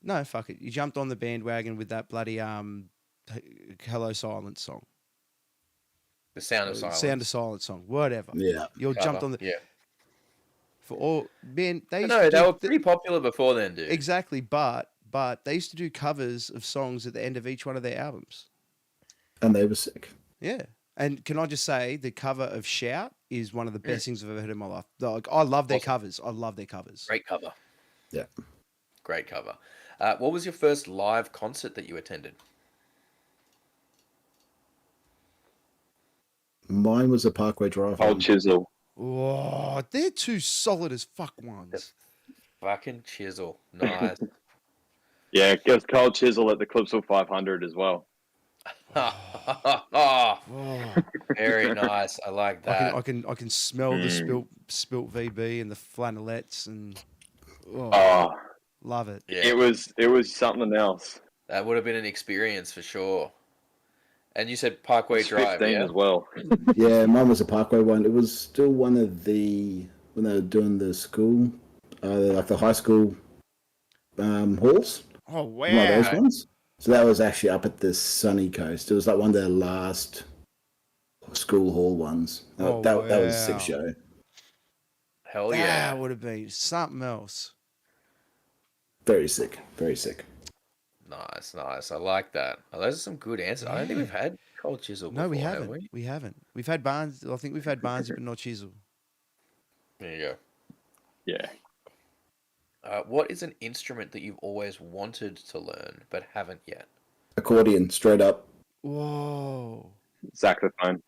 No, fuck it. You jumped on the bandwagon with that bloody Hello Silence song. The Sound of Silence. Sound of Silence song. Whatever. Yeah. You Cover. jumped on the. Yeah. For all, man, they used No, to they do were pretty popular before then, dude. Exactly, but they used to do covers of songs at the end of each one of their albums. And they were sick. Yeah. And can I just say, the cover of Shout is one of the best things I've ever heard in my life. Like, I love their covers. I love their covers. Great cover. Yeah. Great cover. What was your first live concert that you attended? Mine was a Parkway Drive. Old Chisel. Oh, they're two solid as fuck ones. Fucking Chisel. Nice. Yeah, it goes Cold Chisel at the Clipsal 500 as well. Oh, Oh, very nice. I like that. I can smell the spilt VB and the flannelettes and Oh, love it. Yeah, it was something else. that would have been an experience for sure. And you said Parkway Drive, 15 yeah? as well. Yeah, mine was a Parkway one. It was still one of the, when they were doing the school, like the high school halls. Oh One of those wow! ones. So that was actually up at the sunny coast. It was like one of their last school hall ones. Oh, that was a sick wow. show. Hell yeah. That would have been something else. Very sick. Very sick. Nice, nice. I like that. Oh, those are some good answers. I don't think we've had Cold Chisel before, No, we have haven't. we? We haven't. We've had Barnes. I think we've had Barnes, but not Chisel. There you go. Yeah. What is an instrument that you've always wanted to learn but haven't yet? Accordion, straight up. Whoa! Saxophone.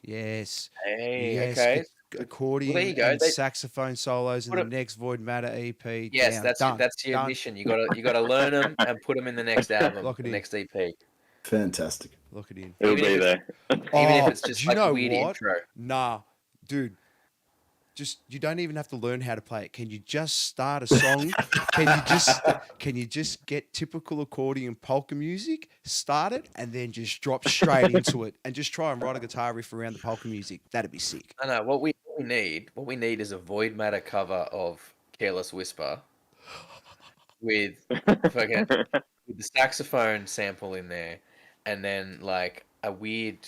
Yes. Hey, Yes. okay. Accordion Well, there you go. and saxophone solos in What the next Void Matter EP. Yes, Down. that's your Done. mission. You gotta learn them and put them in the next album, Lock it the in. next EP. Fantastic. Lock it in. It'll Even be if there. Even if it's do just you like know a weird what? intro. Nah, dude. Just you don't even have to learn how to play it. Can you just start a song? Can you just get typical accordion polka music, start it, and then just drop straight into it, and just try and write a guitar riff around the polka music? That'd be sick. I know what we need is a Void Matter cover of Careless Whisper with fucking with the saxophone sample in there, and then like a weird,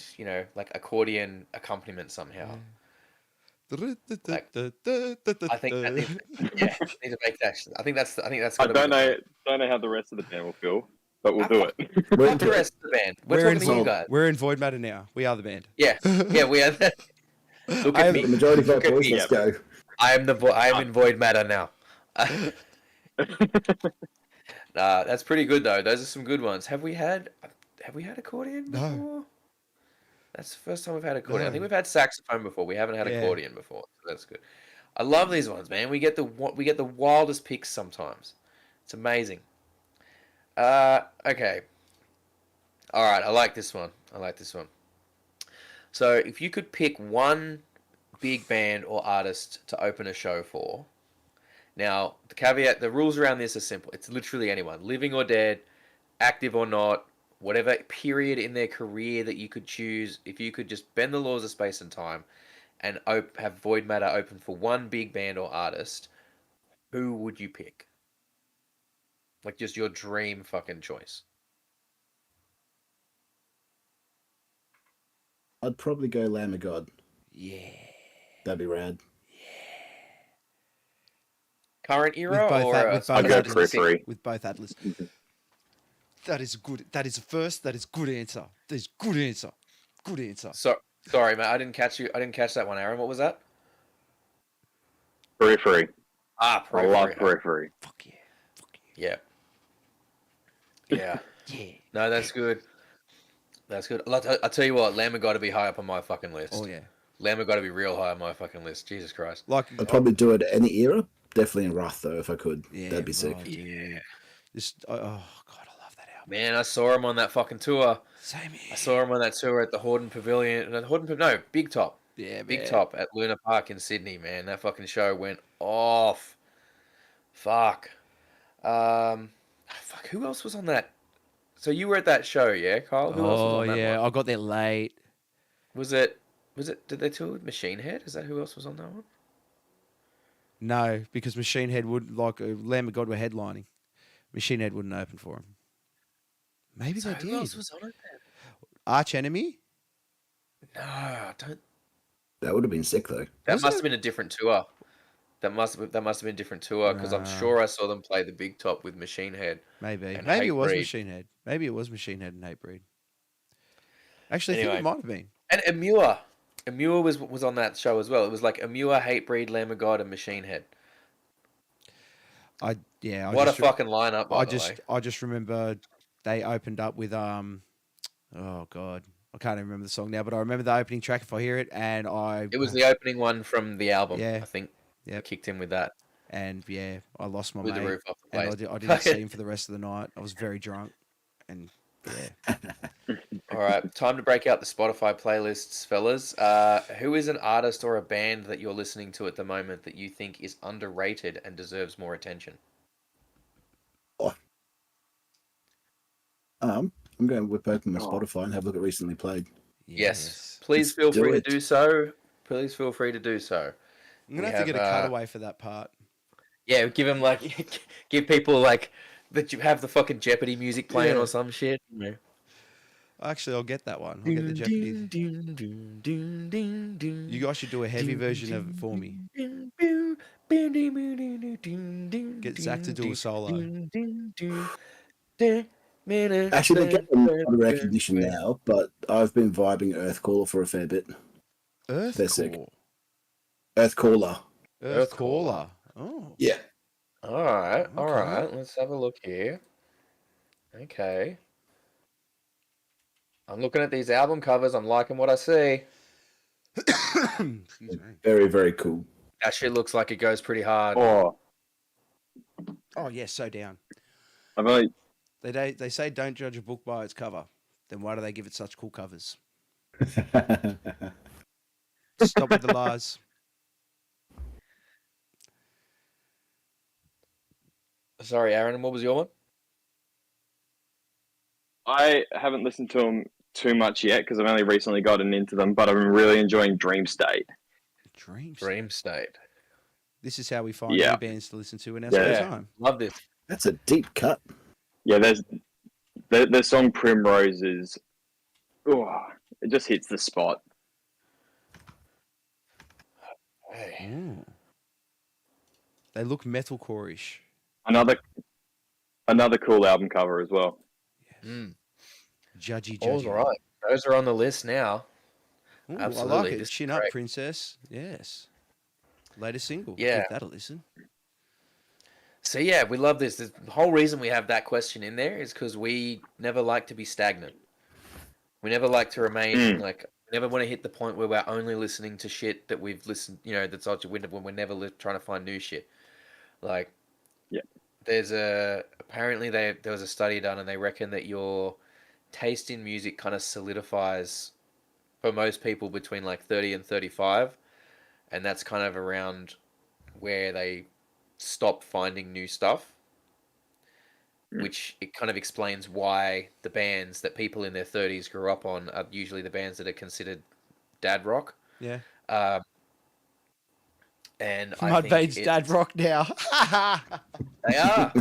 like accordion accompaniment somehow. I think yeah, need to make that. I think that's I gotta don't be know how the rest of the band will feel, but we'll do it. We're Fuck the into it. rest of the band. We're We're talking to you in- guys. We're in Void Matter now. We are the band. Yeah, we are. Look at me. The majority of our Look at boys, me. let's go. I am in Void Matter now. That's pretty good though. Those are some good ones. Have we had accordion No. before? That's the first time we've had accordion. I No. think we've had saxophone before. We haven't had Yeah. accordion before. So that's good. I love these ones, man. We get the wildest picks sometimes. It's amazing. Okay. All right. I like this one. So, if you could pick one big band or artist to open a show for, now the caveat, the rules around this are simple. It's literally anyone, living or dead, active or not, whatever period in their career that you could choose. If you could just bend the laws of space and time and have Void Matter open for one big band or artist, who would you pick? Like just your dream fucking choice. I'd probably go Lamb of God. Yeah. That'd be rad. Current era or I'd go Periphery. with both Atlas. That is good. That is a first. That is good answer. That is good answer. Good answer. Sorry, mate. I didn't catch that one, Aaron. What was that? Periphery. I Periphery. love Periphery. Fuck yeah. Fuck yeah. Yeah. Yeah. Yeah. No, that's good. That's good. I'll tell you what, Lamb got to be high up on my fucking list. Oh yeah. Lamb got to be real high on my fucking list. Jesus Christ. Like I'd probably do it any era. Definitely in Wrath though, if I could. yeah, That'd be sick. right, dude. Just oh god, I love that album. Man, I saw him on that fucking tour. Same here. I saw him on that tour at the Horden Pavilion. No, Big Top. Yeah, Big man. Top at Luna Park in Sydney, man. That fucking show went off. Fuck. Fuck, who else was on that? So you were at that show, yeah, Kyle? Who else was Oh on that yeah, one? I got there late. Was it, did they tour with Machine Head? Is that who else was on that one? No, because Machine Head would Lamb of God were headlining. Machine Head wouldn't open for him. Maybe So they who did. else was on it then? Arch Enemy. No, I don't. That would have been sick though. That Was must it? have been a different tour. That must have been a different tour because I'm Nah. sure I saw them play the Big Top with Machine Head. Maybe. And Maybe it was Hatebreed. Machine Head. Maybe it was Machine Head and Hatebreed. Actually, I think Anyway. it might have been. And Amur. Amur was on that show as well. It was like Amur, Hatebreed, Lamb of God, and Machine Head. I What a just fucking lineup, by the way. I just remember they opened up with oh god, I can't even remember the song now, but I remember the opening track if I hear it, and It was the opening one from the album, Yeah. I think. Yep. Kicked in with that. and yeah, I lost my Blew the mate, roof off the and place. I didn't see him for the rest of the night. I was very drunk, and yeah, All right, time to break out the Spotify playlists, fellas. Who is an artist or a band that you're listening to at the moment that you think is underrated and deserves more attention? I'm going to whip open my Oh. Spotify and have a look at recently played. Yes. Please Let's feel do free it. to do so. Please feel free to do so. I'm gonna We have to get a have, cutaway for that part. Yeah, give them like, give people like that you have the fucking Jeopardy music playing Yeah. or some shit. Yeah. Actually, I'll get that one. I'll get the Jeopardy. You guys should do a heavy version of it for me. Get Zach to do a solo. Actually, they're getting a lot of recognition now, but I've been vibing Earthcaller for a fair bit. They're sick. Earthcaller. Earthcaller. Oh. Yeah. All right, all Okay. right. Let's have a look here. Okay. I'm looking at these album covers. I'm liking what I see. Excuse me. Very, very cool. That shit looks like it goes pretty hard. Oh, Oh yeah, so down. I've only They say don't judge a book by its cover. Then why do they give it such cool covers? Stop with the lies. Sorry, Aaron. What was your one? I haven't listened to them too much yet because I've only recently gotten into them, but I'm really enjoying Dream State. Dreams. Dream State. This is how we find Yeah. new bands to listen to in our Yeah. spare time. Love this. That's a deep cut. Yeah, there's the song Primrose is, oh, it just hits the spot. Hey. Ooh. They look metalcore-ish. Another cool album cover as well. Mm. Judgy, All's judgy. right. Those are on the list now. Ooh, I Absolutely, like it. this is Chin up, great. princess. Yes. Latest single. Yeah. Give that a listen. So yeah, we love this. The whole reason we have that question in there is because we never like to be stagnant. We never like to remain like. We never want to hit the point where we're only listening to shit that we've listened. You know, that's when we're never trying to find new shit. Like, Yeah. There's apparently there was a study done and they reckon that your taste in music kind of solidifies for most people between like 30 and 35, and that's kind of around where they stop finding new stuff, which it kind of explains why the bands that people in their 30s grew up on are usually the bands that are considered dad rock. Yeah. And I Mud think Bane's it's- dad rock now. They are.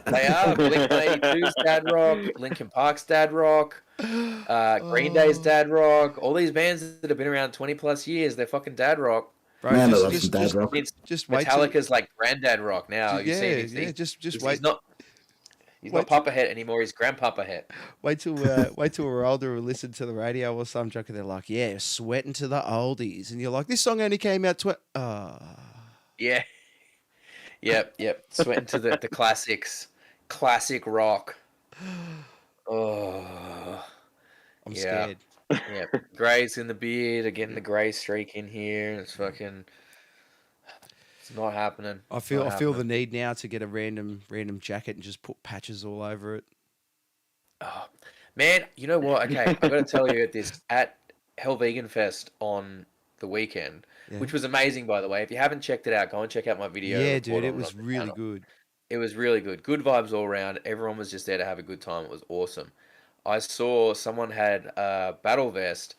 They are. Blink-182's dad rock. Linkin Park's dad rock. Green Day's dad rock. All these bands that have been around 20 plus years, they're fucking dad rock. Bro, Man, I just, love just, some dad just, rock. It's just wait till, Metallica's like granddad rock now. You yeah, see, yeah, just he's wait. not. He's not wait- Papa Het anymore. He's Grandpapa Het. Wait till we're older and listen to the radio or some joke and they're like, yeah, sweating to the oldies, and you're like, this song only came out Yeah. Yep. Sweating to the classics. Classic rock. Oh, I'm yeah. scared. Yeah. Grey's in the beard, again the grey streak in here. It's fucking it's not happening. I It's feel not I feel the happening. need now to get a random jacket and just put patches all over it. Oh, man, you know what? Okay, I gotta tell you at Hell Vegan Fest on the weekend, Yeah. which was amazing by the way. If you haven't checked it out, go and check out my video Yeah, report dude, it on it was on the really channel. good. It was really good. Good vibes all around. Everyone was just there to have a good time. It was awesome. I saw someone had a battle vest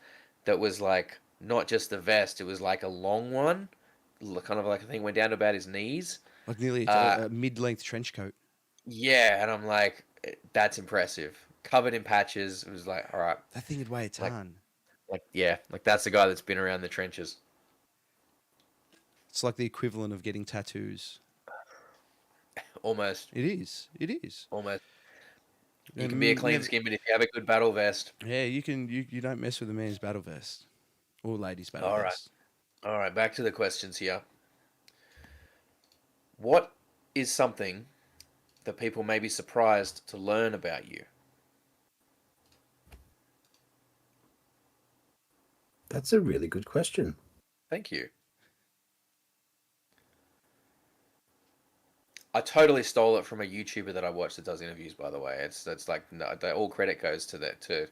that was like not just a vest, it was like a long one, kind of like I think went down to about his knees. Like nearly Uh, a mid-length trench coat. yeah, and I'm like, that's impressive. Covered in patches. It was like, all right, That thing would weigh a like, ton. yeah, like that's the guy that's been around the trenches. It's like the equivalent of getting tattoos. Almost, It is. It is. almost. You And can be a clean skin, but if you have a good battle vest, Yeah, you can. You don't mess with a man's battle vest or lady's battle All right. vest. all right. Back to the questions here. What is something that people may be surprised to learn about you? That's a really good question. Thank you. I totally stole it from a YouTuber that I watch that does interviews. By the way, it's like no, all credit goes to that to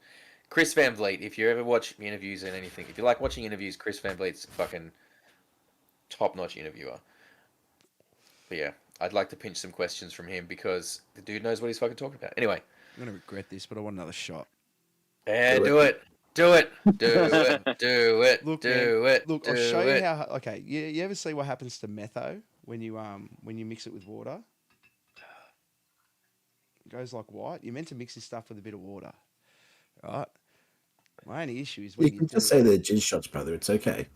Chris Van Vliet. If you ever watch interviews and anything, if you like watching interviews, Chris Van Vliet's a fucking top-notch interviewer. But yeah, I'd like to pinch some questions from him because the dude knows what he's fucking talking about. Anyway, I'm gonna regret this, but I want another shot. and Do do it, do it, do it, do it, Look, do man, it. look, I'll do show it. you how. Okay, you ever see what happens to metho when you mix it with water? It goes like white. You're meant to mix this stuff with a bit of water, right? My only issue is when You you can do just it. say they're gin shots, brother. It's okay.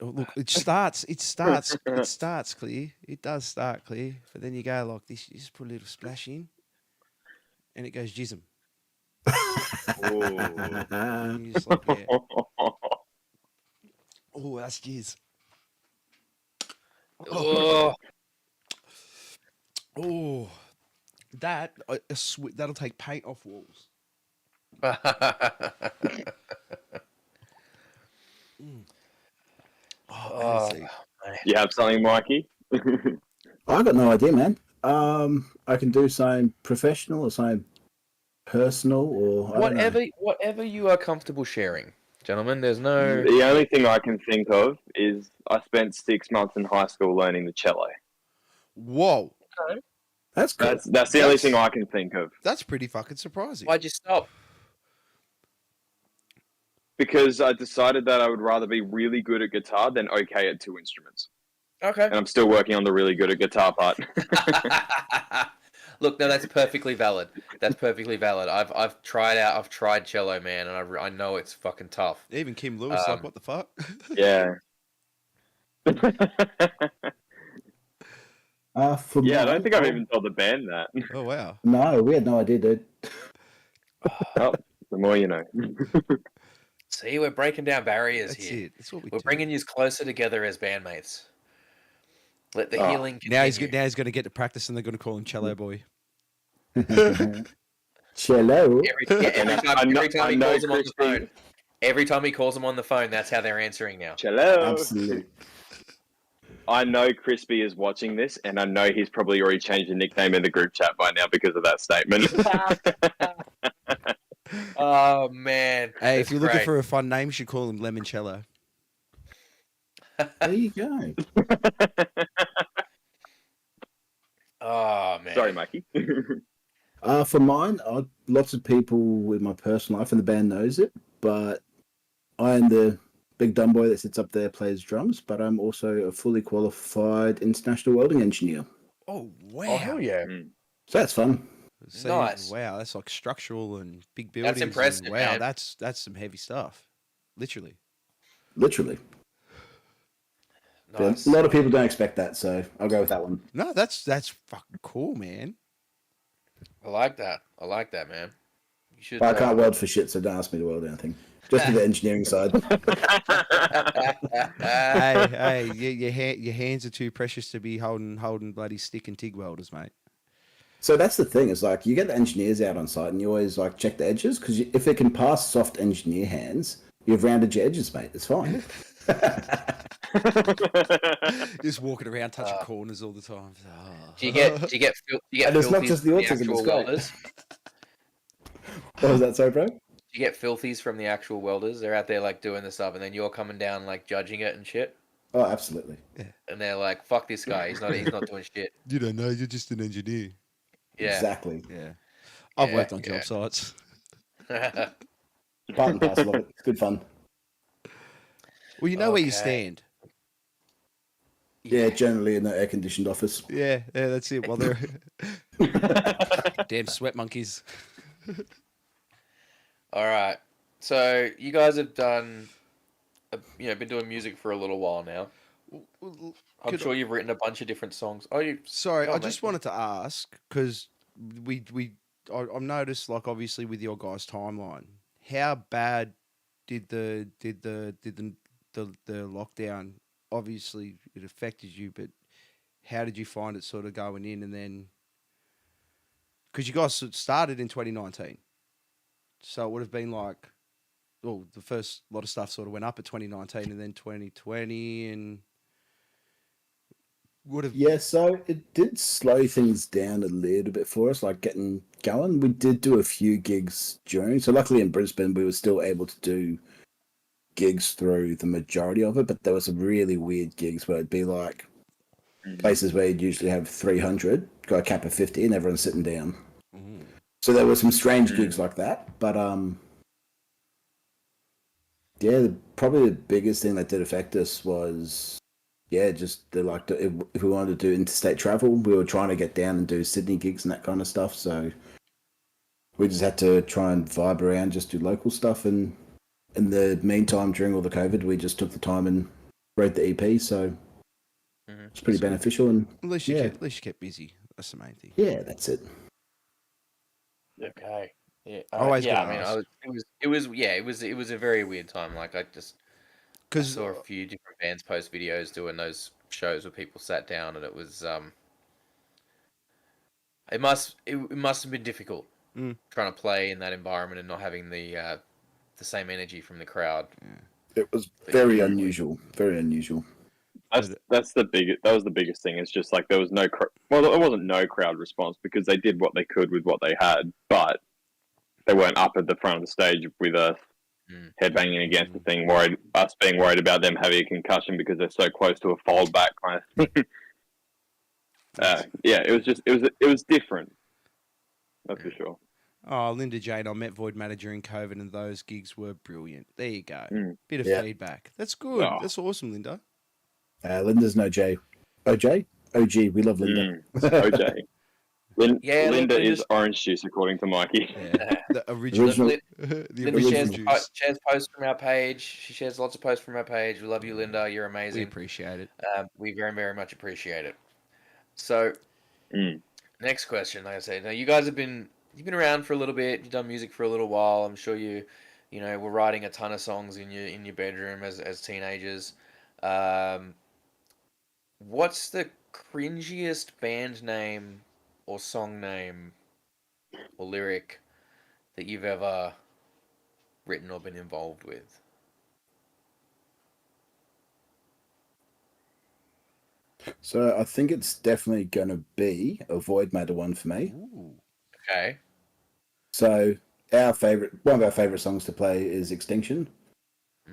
Look, it starts clear. It does start clear, but then you go like this. You just put a little splash in, and it goes jism. And you're just like, yeah. Oh, that's jizz. Oh, Oh, that'll take paint off walls. Oh, Honestly. You have something, Mikey? I got no idea, man. I can do something professional or something personal, or I don't know. whatever you are comfortable sharing, gentlemen. There's no. The only thing I can think of is I spent 6 months in high school learning the cello. Whoa, That's good. That's the only thing I can think of. that's pretty fucking surprising. Why'd you stop? Because I decided that I would rather be really good at guitar than okay at two instruments. Okay. And I'm still working on the really good at guitar part. Look, no, that's perfectly valid. That's perfectly valid. I've tried cello, man, and I know it's fucking tough. Even Kim Lewis, like, what the fuck? Yeah. For Yeah, I mine, don't think I've even told the band that. Oh wow. No, we had no idea, dude. Oh, the more you know. See, we're breaking down barriers That's here. it. That's what we We're do. bringing you closer together as bandmates. Let the Oh. healing continue. Now he's going to get to practice, and they're going to call him Cello Boy. Cello. Every time he I know calls him on the Christy- phone. Every time he calls him on the phone, that's how they're answering now. Cello. Absolutely. I know Crispy is watching this, and I know he's probably already changed the nickname in the group chat by now because of that statement. Oh man! Hey, if that's you're looking great. for a fun name, you should call him Lemoncello. There you go. Oh man! Sorry, Mikey. For mine, lots of people in my personal life and the band knows it, but I am the big dumb boy that sits up there, plays drums, but I'm also a fully qualified international welding engineer. Oh wow! Oh hell yeah! So that's fun. So, Nice. Wow, that's like structural and big buildings. That's impressive, and wow, man. that's some heavy stuff. Literally. Literally. Nice. But a lot of people don't expect that, so I'll go with that one. No, that's fucking cool, man. I like that. I like that, man. You should. But I can't weld for shit, so don't ask me to weld anything. Just to the engineering side. Hey, your hands are too precious to be holding bloody stick and TIG welders, mate. So that's the thing. Is like you get the engineers out on site, and you always like check the edges because if it can pass soft engineer hands, you've rounded your edges, mate. It's fine. Just walking around touching corners all the time. Do you get And it's not filthies just the from autism, it's actual great. welders? What was that, sorry, bro? Do you get filthies from the actual welders? They're out there like doing the stuff, and then you're coming down like judging it and shit. Oh, absolutely. And they're like, "Fuck this guy. He's not doing shit." You don't know. You're just an engineer. Yeah. Exactly. Yeah. I've Yeah, worked on yeah. job sites. Part and parcel of it. It's good fun. Well, you know where you Okay. stand. Yeah, generally in the air conditioned office. Yeah, that's it. Well, they're damn sweat monkeys. All right. So you guys have done, been doing music for a little while now. I'm sure you've written a bunch of different songs. Oh, you. Sorry, Go on, I just mate. wanted to ask because I've noticed, like, obviously with your guys' timeline, how bad did the lockdown? Obviously, it affected you, but how did you find it sort of going in, and then because you guys started in 2019, so it would have been like, well, the first lot of stuff sort of went up at 2019, and then 2020, and would have Yeah, so it did slow things down a little bit for us, like getting going. We did do a few gigs during. So luckily in Brisbane, we were still able to do gigs through the majority of it, but there were some really weird gigs where it'd be like places where you'd usually have 300, got a cap of 50, and everyone's sitting down. So there were some strange gigs like that, but yeah, probably the biggest thing that did affect us was just if we wanted to do interstate travel, we were trying to get down and do Sydney gigs and that kind of stuff. So we just had to try and vibe around, just do local stuff. And in the meantime, during all the COVID, we just took the time and wrote the EP. So it's pretty beneficial. And at least you kept busy. That's the main thing. yeah, that's it. Okay. Yeah. Always yeah. gotta I mean, ask. it was a very weird time. Like I Because saw a few different bands post videos doing those shows where people sat down, and it was it must have been difficult trying to play in that environment and not having the same energy from the crowd. It was very unusual. Very unusual. That was the biggest thing. It's just like there was no well, it wasn't no crowd response because they did what they could with what they had, but they weren't up at the front of the stage with us headbanging against the thing, being worried about them having a concussion because they're so close to a fold back kind of thing. It was different. That's for sure. oh, Linda Jane, I met Void Matter during COVID, and those gigs were brilliant. There you go. Bit of Yeah. feedback. That's good. Oh. That's awesome, Linda. Linda's no J. OJ? OG. We love Linda. OJ. Yeah, Linda Linda's- is orange juice, according to Mikey. Yeah, the original. Lin- the Linda original shares juice. posts from our page. She shares lots of posts from our page. We love you, Linda. You're We amazing. appreciate it. We very, very much appreciate it. So, next question. Like I said, now you've been around for a little bit. You've done music for a little while. I'm sure you were writing a ton of songs in your bedroom as teenagers. What's the cringiest band name or song name or lyric that you've ever written or been involved with? So I think it's definitely going to be a Void Matter one for me. Ooh. Okay. So one of our favorite songs to play is Extinction.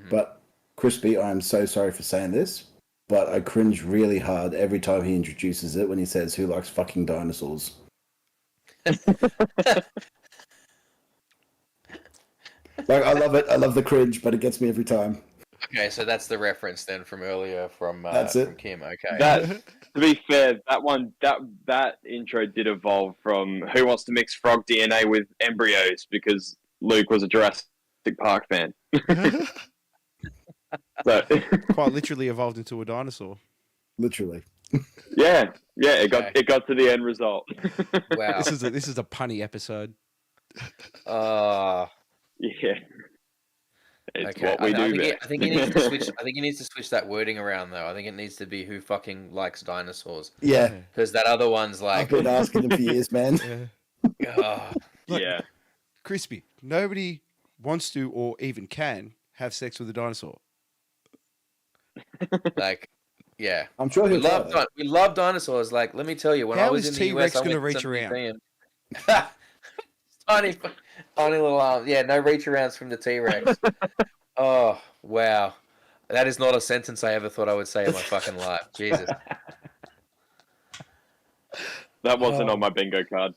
But Crispy, I'm so sorry for saying this, but I cringe really hard every time he introduces it when he says, "Who likes fucking dinosaurs?" Like, I love it. I love the cringe, but it gets me every time. Okay, so that's the reference then from earlier from That's it. from Kim. Okay. To be fair, that intro did evolve from Who Wants to Mix Frog DNA with Embryos because Luke was a Jurassic Park fan. So Quite literally evolved into a dinosaur. Literally. it got to the end result. Wow. This is a punny episode. Yeah. It's Okay, what we do I best. think he needs to switch. I think he needs to switch that wording around though. I think it needs to be who fucking likes dinosaurs, Yeah, because that other one's I've like, been asking them for years, man. oh, Like, Yeah. Crispy, nobody wants to or even can have sex with a dinosaur. like, yeah. I'm sure he'll try though. We love dinosaurs. Like, let me tell you, when I How was is in the US, T-Rex I gonna went to reach some around? museum. Tiny, tiny little arms. Yeah, no reach arounds from the T-Rex. Oh wow, that is not a sentence I ever thought I would say in my fucking life. Jesus. That wasn't on my bingo card.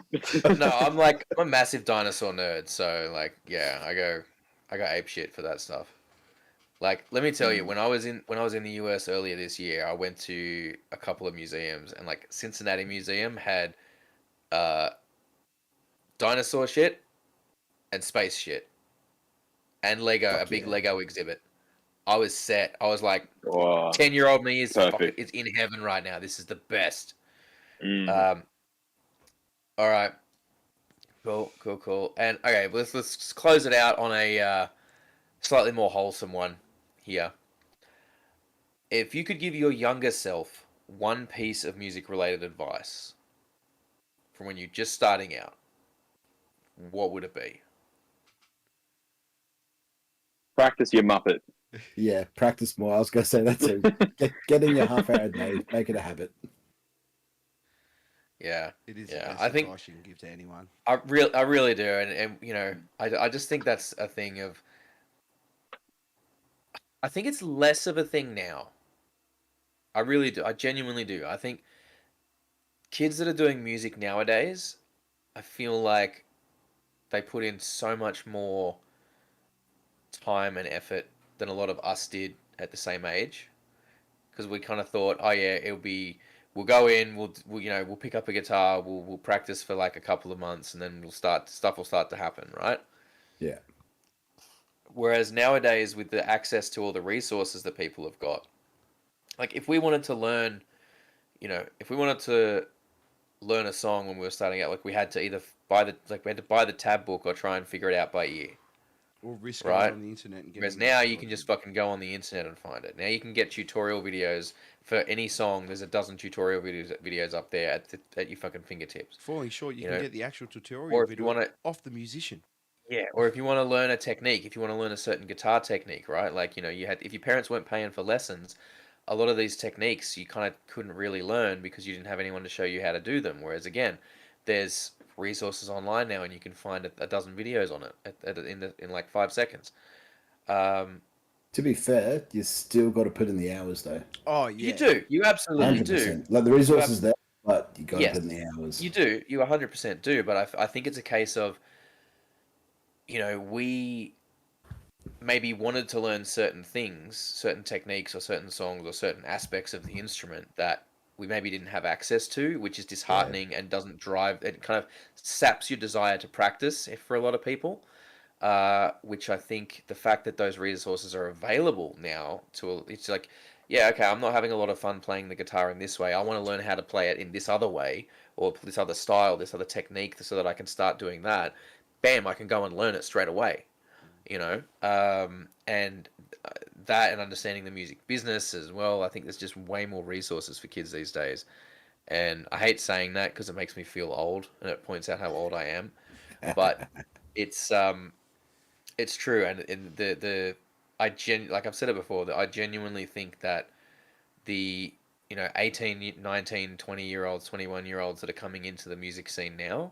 No, I'm like I'm a massive dinosaur nerd, so like yeah, I go ape shit for that stuff. Like let me tell you, when I was in the US earlier this year, I went to a couple of museums, and like Cincinnati Museum had uh dinosaur shit and space shit and Lego, a Fuck big yeah. Lego exhibit. I was set. I was like Oh, 10-year-old me is fucking perfect. is in heaven right now. This is the best. Mm. All right. Cool. And okay, let's close it out on a slightly more wholesome one here. If you could give your younger self one piece of music related advice from when you're just starting out, what would it be? Practice your Muppet. Yeah, practice more. I was gonna say that too. Get in your half hour a day. Make it a habit. It is the Yeah. best I think advice you can give to anyone. I really do, and you know, I just think that's a thing of. I think it's less of a thing now. I really do. I genuinely do. I think kids that are doing music nowadays, I feel like they put in so much more time and effort than a lot of us did at the same age. Because we kind of thought, oh yeah, we'll go in, we'll pick up a guitar, we'll practice for like a couple of months, and then stuff will start to happen, right? Yeah. Whereas nowadays, with the access to all the resources that people have got, like if we wanted to learn, if we wanted to learn a song when we were starting out, like we had to either we had to buy the tab book or try and figure it out by ear. Or risk Right. going on the internet and getting. Whereas now you can just fucking go on the internet and find it. Now you can get tutorial videos for any song. There's a dozen tutorial videos up there at your fucking fingertips. Falling short, you You can know, get the actual tutorial or if you video wanna- off the musician. Yeah, or if you want to learn a technique, if you want to learn a certain guitar technique, right? Like, if your parents weren't paying for lessons, a lot of these techniques you kind of couldn't really learn because you didn't have anyone to show you how to do them. Whereas again, there's resources online now and you can find a dozen videos on it in like 5 seconds. To be fair, you still got to put in the hours though. Oh yeah, You do. You absolutely do. 100%. Like the resources there, but you got to Yes, put in the hours. you do. You 100% do. But I think it's a case of, we maybe wanted to learn certain things, certain techniques or certain songs or certain aspects of the instrument that we maybe didn't have access to, which is disheartening and doesn't drive, it kind of saps your desire to practice for a lot of people. Which I think the fact that those resources are available now it's like, yeah, okay, I'm not having a lot of fun playing the guitar in this way. I want to learn how to play it in this other way or this other style, this other technique so that I can start doing that. Bam, I can go and learn it straight away, and that and understanding the music business as well. I think there's just way more resources for kids these days. And I hate saying that because it makes me feel old and it points out how old I am. But it's true, and like I've said it before, that I genuinely think that the 18, 19, 20-year-olds, 21-year-olds that are coming into the music scene now,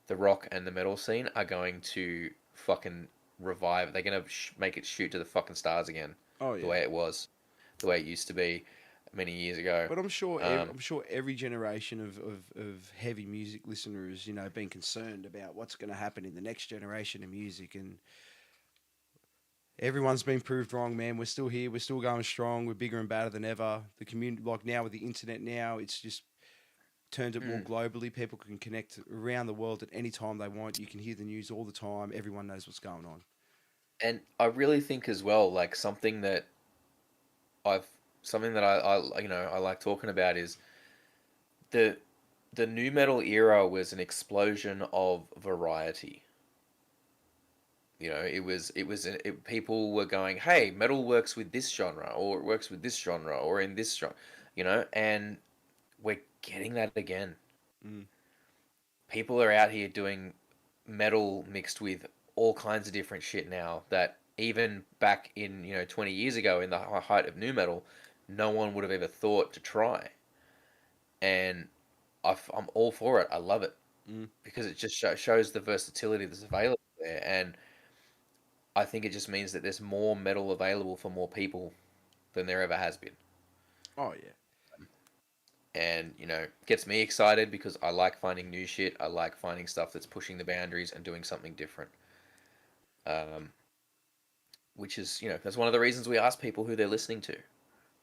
the rock and the metal scene, are going to fucking revive. They're gonna make it shoot to the fucking stars again. Oh yeah. The way it was, the way it used to be many years ago. But I'm sure every generation of heavy music listeners, been concerned about what's going to happen in the next generation of music, and everyone's been proved wrong, man. We're still here. We're still going strong. We're bigger and badder than ever. The community, like now with the internet now, it's just turned it more globally. People can connect around the world at any time they want. You can hear the news all the time. Everyone knows what's going on. And I really think as well, like something that I I like talking about is the nu metal era was an explosion of variety. You know, people were going, hey, metal works with this genre, or it works with this genre, or in this genre, you know, and we're getting that again. Mm. People are out here doing metal mixed with all kinds of different shit now that even back in, 20 years ago in the height of new metal, no one would have ever thought to try. And I'm all for it. I love it Mm. because it just shows the versatility that's available there. And I think it just means that there's more metal available for more people than there ever has been. Oh yeah. And, gets me excited because I like finding new shit. I like finding stuff that's pushing the boundaries and doing something different. Which is, that's one of the reasons we ask people who they're listening to.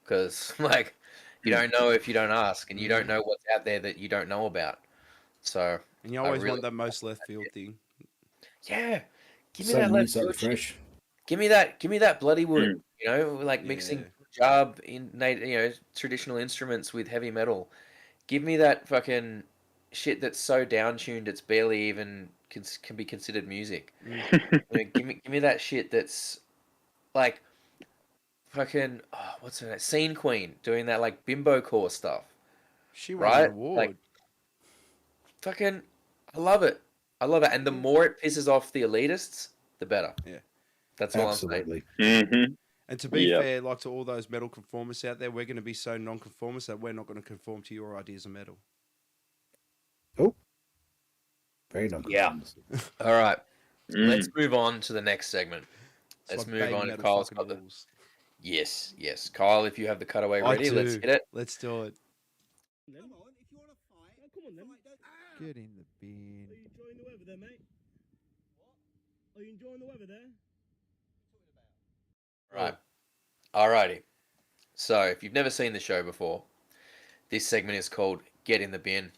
Because, like, you don't know if you don't ask, and you don't know what's out there that you don't know about. So, And you I always really, want that most left field thing. yeah, give me that Something new, left something field shit. fresh. Give me that bloody wood. Like mixing Yeah. job in traditional instruments with heavy metal. Give me that fucking shit that's so down tuned it's barely even can be considered music. Give me that shit that's like fucking what's her name? Scene Queen doing that like bimbo core stuff, She won an right? award. Like fucking, I love it. I love it. And the more it pisses off the elitists, the better. Yeah. That's all I'm saying. Absolutely. Mm-hmm. And to be Yep. fair, like to all those metal conformists out there, we're going to be so non-conformist that we're not going to conform to your ideas of metal. Oh, very non. Yeah. All right. Mm. Let's move on to the next segment. It's Let's like move baby on. metal Kyle's fucking got the rules. yes. Kyle, if you have the cutaway I ready, let's do. hit it. Let's do it. Come on, if you want to fight, come on then. Get in the bin. Are you enjoying the weather there, mate? What? Are you enjoying the weather there? Right. Alrighty. So, if you've never seen the show before, this segment is called Get in the Bin.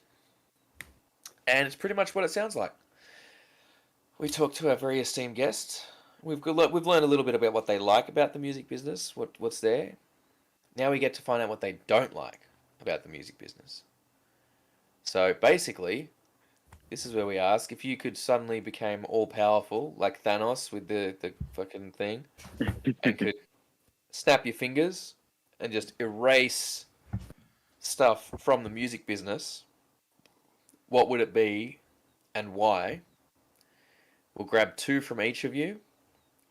And it's pretty much what it sounds like. We talk to our very esteemed guests. We've learned a little bit about what they like about the music business, what's there. Now we get to find out what they don't like about the music business. So basically, this is where we ask if you could suddenly become all powerful like Thanos with the fucking thing and could snap your fingers and just erase stuff from the music business, what would it be and why? We'll grab two from each of you.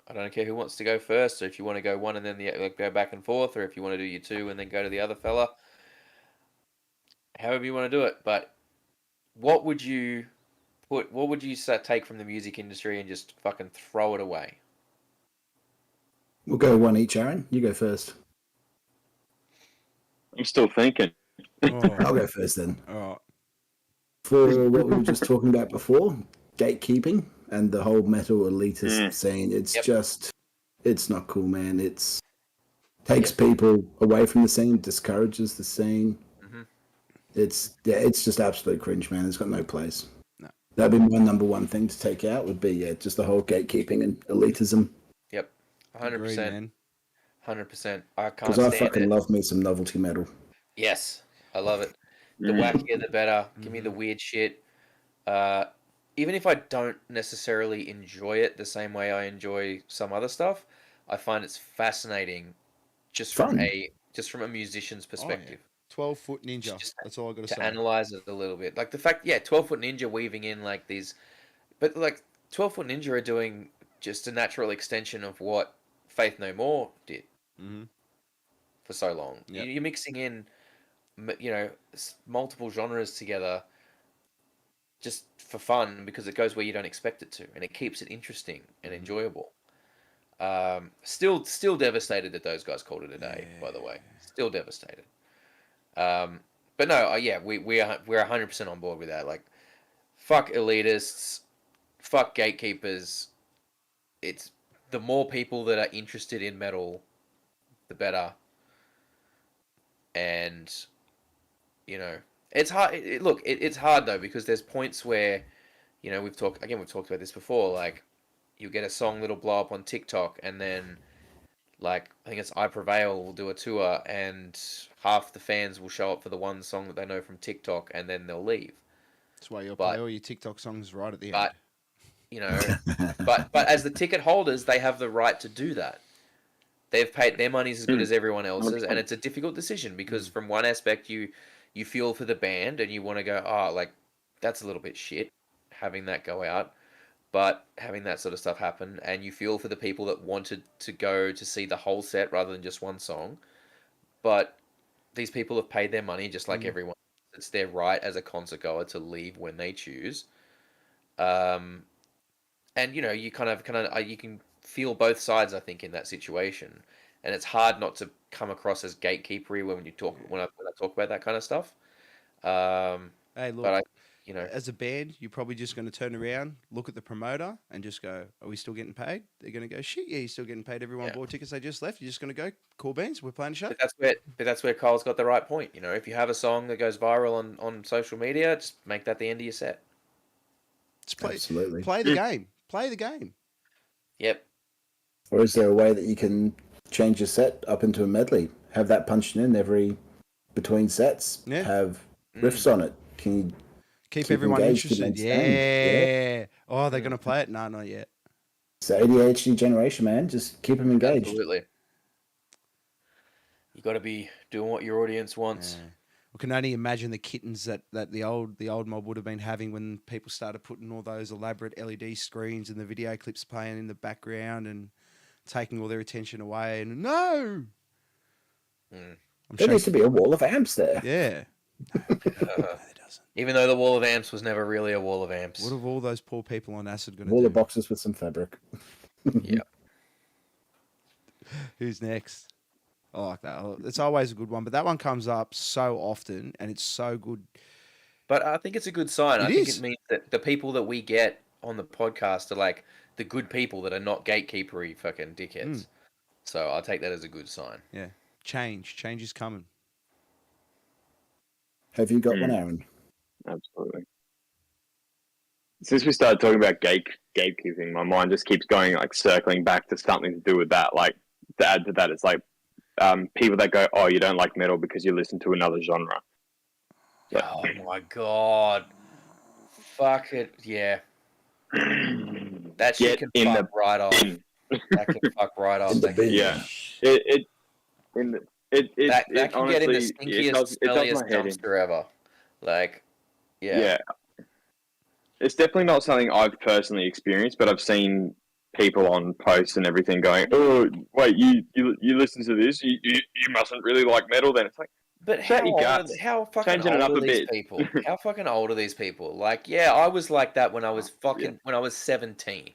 I don't care who wants to go first, so if you want to go one and then go back and forth, or if you want to do your two and then go to the other fella, however you want to do it. But what would you take from the music industry and just fucking throw it away? We'll go one each, Aaron. You go first. I'm still thinking. I'll go first then. All right. For what we were just talking about before, gatekeeping and the whole metal elitist scene, it's just, it's not cool, man. It's takes people away from the scene, discourages the scene. Mm-hmm. It's just absolute cringe, man. It's got no place. No. That'd be my number one thing to take out would be just the whole gatekeeping and elitism. Yep, 100%. 100%. I can't Because stand I fucking it. love me some novelty metal. Yes, I love it. The wackier, the better. Give me the weird shit. Even if I don't necessarily enjoy it the same way I enjoy some other stuff, I find it's fascinating just from Fun. a musician's perspective. 12-foot ninja. Just That's all I got to to say. analyze it a little bit. Like the fact, 12-foot ninja weaving in like these, but like 12-foot ninja are doing just a natural extension of what Faith No More did Mm-hmm. for so long. Yep. You're mixing in, multiple genres together just for fun because it goes where you don't expect it to, and it keeps it interesting and enjoyable. Still devastated that those guys called it a day. By the way, still devastated. But no, we're 100% on board with that. Like, fuck elitists, fuck gatekeepers. It's the more people that are interested in metal, the better. And it's hard. It's hard though because there's points where, we've talked about this before. Like, you get a song that'll blow up on TikTok, and then, like, I think it's I Prevail will do a tour, and half the fans will show up for the one song that they know from TikTok, and then they'll leave. That's why you'll But- play all your TikTok songs right at the But end. you know, but as the ticket holders, they have the right to do that. They've paid their money's as good as everyone else's, and it's a difficult decision because from one aspect you feel for the band and you want to go, oh, like that's a little bit shit having that go out, but having that sort of stuff happen, and you feel for the people that wanted to go to see the whole set rather than just one song, but these people have paid their money just like everyone. It's their right as a concert goer to leave when they choose. And you know, you you can feel both sides, I think, in that situation, and it's hard not to come across as gatekeepery when you talk when I talk about that kind of stuff. Hey, But look, I, you know, as a band, you're probably just going to turn around, look at the promoter, and just go, "Are we still getting paid?" They're going to go, "Shit, yeah, you're still getting paid. Everyone Yeah. bought tickets. They just left. You're just going to go, cool beans. We're playing a show." but that's where Cole's got the right point. You know, if you have a song that goes viral on social media, just make that the end of your set. Just play, Absolutely. play the game. Play the game. Yep. Or is there a way that you can change your set up into a medley? Have that punched in every between sets. Yeah. Have riffs on it. Can you Keep everyone engaged, keep interested. entertained? Yeah. Oh, they're going to play it? No, not yet. It's the ADHD generation, man. Just keep them engaged. Absolutely. You got to be doing what your audience wants. Yeah. We can only imagine the kittens that the old mob would have been having when people started putting all those elaborate LED screens and the video clips playing in the background and taking all their attention away. And no, I'm There sure. needs to be a wall of amps there. Yeah. No, it doesn't. Even though the wall of amps was never really a wall of amps. What have all those poor people on acid going to Wall do? of boxes with some fabric. Yeah. Who's next? I like that. It's always a good one, but that one comes up so often and it's so good. But I think it's a good sign. It I think is. it means that the people that we get on the podcast are like the good people that are not gatekeepery fucking dickheads. So I'll take that as a good sign. Yeah. Change is coming. Have you got one, Aaron? Absolutely. Since we started talking about gatekeeping, my mind just keeps going, like, circling back to something to do with that. Like, to add to that, it's like people that go, "Oh, you don't like metal because you listen to another genre." So, Oh my god. Fuck it. Yeah. That shit can in fuck the right off. bin. That can fuck right off. In the That can- bin. Yeah. It that can get in the honestly, stinkiest, it does smelliest my head in. dumpster ever. Like, yeah. Yeah. It's definitely not something I've personally experienced, but I've seen people on posts and everything going, "Oh, wait, you listen to this? You mustn't really like metal." Then it's like, But Shut your guts. how fucking Changing it old up are a these bit. people? How fucking old are these people? Like, yeah, I was like that when I was when I was 17.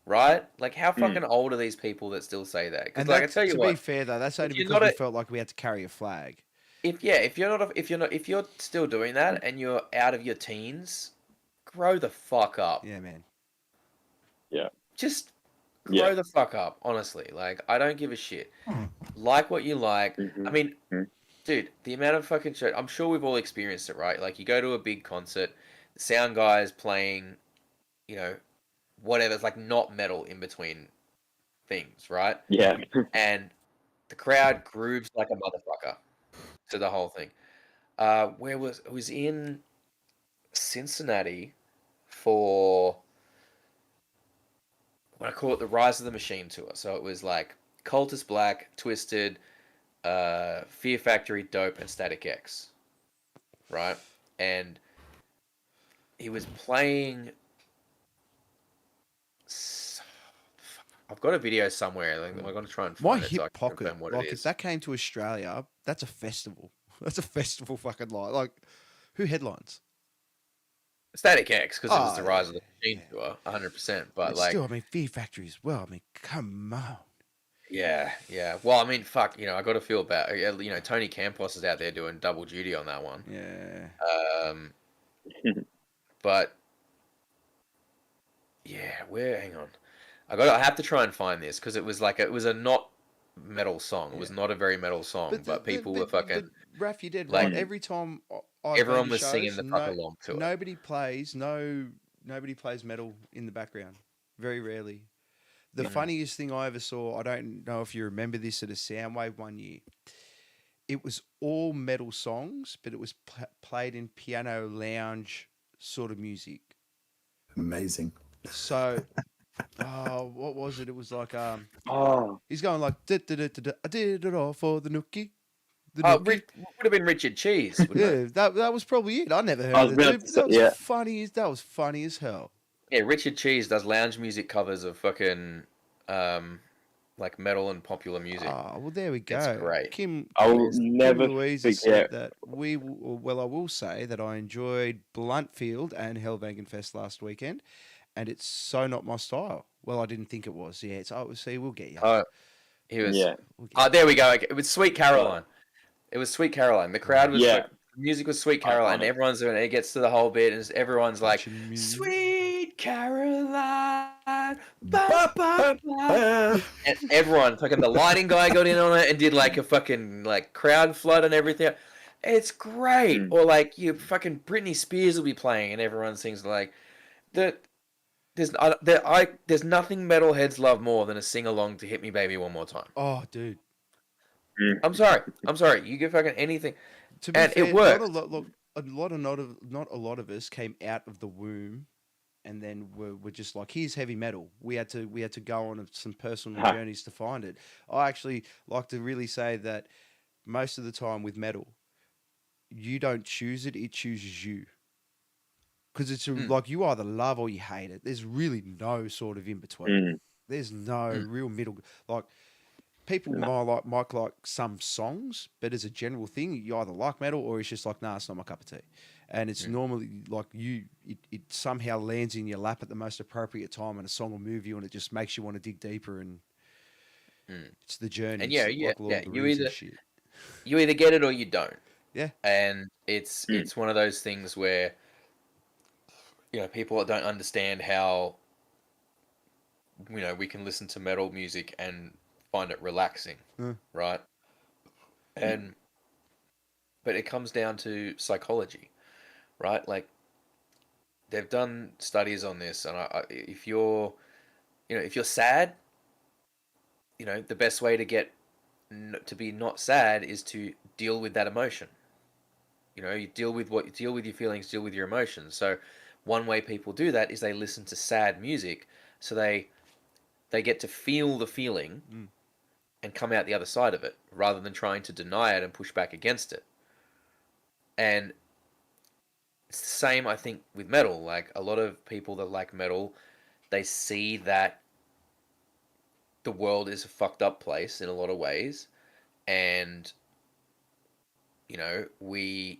Right? Like, how fucking old are these people that still say that? Because, And like, I that, tell you to what, be fair though, that's only you're because not we a- felt like we had to carry a flag. if you're still doing that and you're out of your teens, grow the fuck up. Yeah, man. Just Yeah. grow the fuck up, honestly. Like, I don't give a shit. Like what you like. I mean, dude, the amount of fucking shit, I'm sure we've all experienced it, right? Like, you go to a big concert, the sound guy is playing, you know, whatever, it's like not metal in between things, right? yeah, And the crowd grooves like a motherfucker to the whole thing. It was in Cincinnati for what I call it the Rise of the Machine tour. So it was like Cultist Black, Twisted, Fear Factory, Dope, and Static X, right? And he was playing. I've got a video somewhere. Like, I'm going to try and My find it so I hip can pocket, confirm what like it if is. that came to Australia, that's a festival. That's a festival fucking light. Like, who headlines? Static X, because it was the Oh, Rise of the Machine tour, 100%. But But like, still, I mean, Fear Factory as well. I mean, come on. yeah. Well, I mean, fuck, I got to feel bad. Tony Campos is out there doing double duty on that one. Yeah. But yeah, hang on. I have to try and find this because it was a not metal song. It was not a very metal song, but people were fucking. Raph, you did like- right. Every time I've Everyone been to was singing shows, the fuck along to it. Nobody plays metal in the background. Very rarely. The funniest thing I ever saw, I don't know if you remember this at a Soundwave one year. It was all metal songs, but it was played in piano lounge sort of music. Amazing. So, oh, what was it? It was like Oh, he's going like I did it all for the nookie, the Oh, nookie. would have been Richard Cheese, wouldn't it? Yeah, that was probably it. I never heard I of was the about dude, to but say, yeah. that was funny as hell. Yeah, Richard Cheese does lounge music covers of fucking like metal and popular music. Ah, well, there we It's go. great. I It will is. Kim never Louise has said forget. that well, I will say that I enjoyed Bluntfield and Hellwagen Fest last weekend, and it's so not my style. Well, I didn't think it was. Yeah, it's, oh, see, we'll get you. Oh, he was. Yeah, We'll get Oh, there we go. Okay, it was Sweet Caroline. It was Sweet Caroline. The crowd was yeah, like, the music was Sweet Caroline, and iconic. everyone's doing it. It gets to the whole bit, and everyone's like, Watching me. Sweet Caroline. Ba, Ba, ba, ba, ba. ba. And everyone, fucking the lighting guy got in on it and did like a fucking like crowd flood and everything. It's great. Mm. Or like you fucking Britney Spears will be playing, and everyone sings like the. There's nothing metalheads love more than a sing along to "Hit Me Baby One More Time." Oh, dude. Mm. I'm sorry. You get fucking anything, To be and fair, it works. not a lot of us came out of the womb, and then we're just like, here's heavy metal. We had to go on some personal Huh. journeys to find it. I actually like to really say that most of the time with metal, you don't choose it; it chooses you. Because it's Mm, like you either love or you hate it. There's really no sort of in between. Mm. There's no mm, real middle. Like people No. might like some songs, but as a general thing, you either like metal or it's just like, nah, it's not my cup of tea. And it's mm. normally like it somehow lands in your lap at the most appropriate time, and a song will move you, and it just makes you want to dig deeper. And Mm. it's the journey. And It's yeah, like Lord yeah. of the Rings and shit. You either get it or you don't. Yeah. And it's Mm. it's one of those things where people don't understand how we can listen to metal music and find it relaxing, Mm. right? And but it comes down to psychology, right? Like they've done studies on this, and if you're sad, the best way to get to be not sad is to deal with that emotion. You deal with your feelings, deal with your emotions. So one way people do that is they listen to sad music, so they get to feel the feeling Mm. and come out the other side of it rather than trying to deny it and push back against it. And it's the same, I think, with metal. Like a lot of people that like metal, they see that the world is a fucked up place in a lot of ways, and we're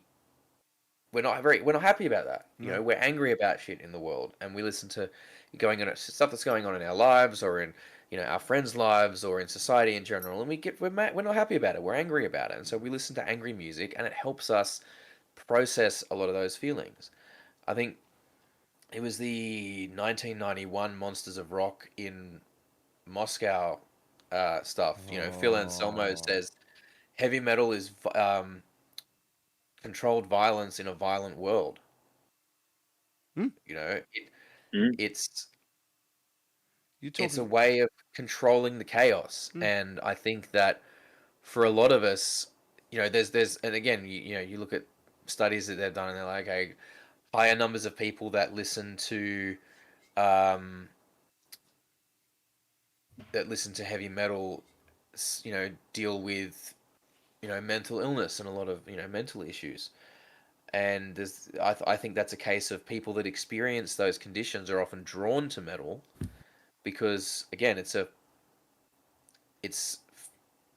not happy about that. No. We're angry about shit in the world, and we listen to stuff that's going on in our lives or in our friends' lives or in society in general, and we're not happy about it. We're angry about it, and so we listen to angry music, and it helps us process a lot of those feelings. I think it was the 1991 Monsters of Rock in Moscow stuff. Phil Anselmo Oh. says heavy metal is controlled violence in a violent world. Hmm? Mm. It's You're it's a talking. way of controlling the chaos, Hmm. and I think that for a lot of us, there's and again, you look at studies that they've done, and they're like, okay, higher numbers of people um, that listen to heavy metal, deal with mental illness and a lot of mental issues. And I think that's a case of people that experience those conditions are often drawn to metal because again it's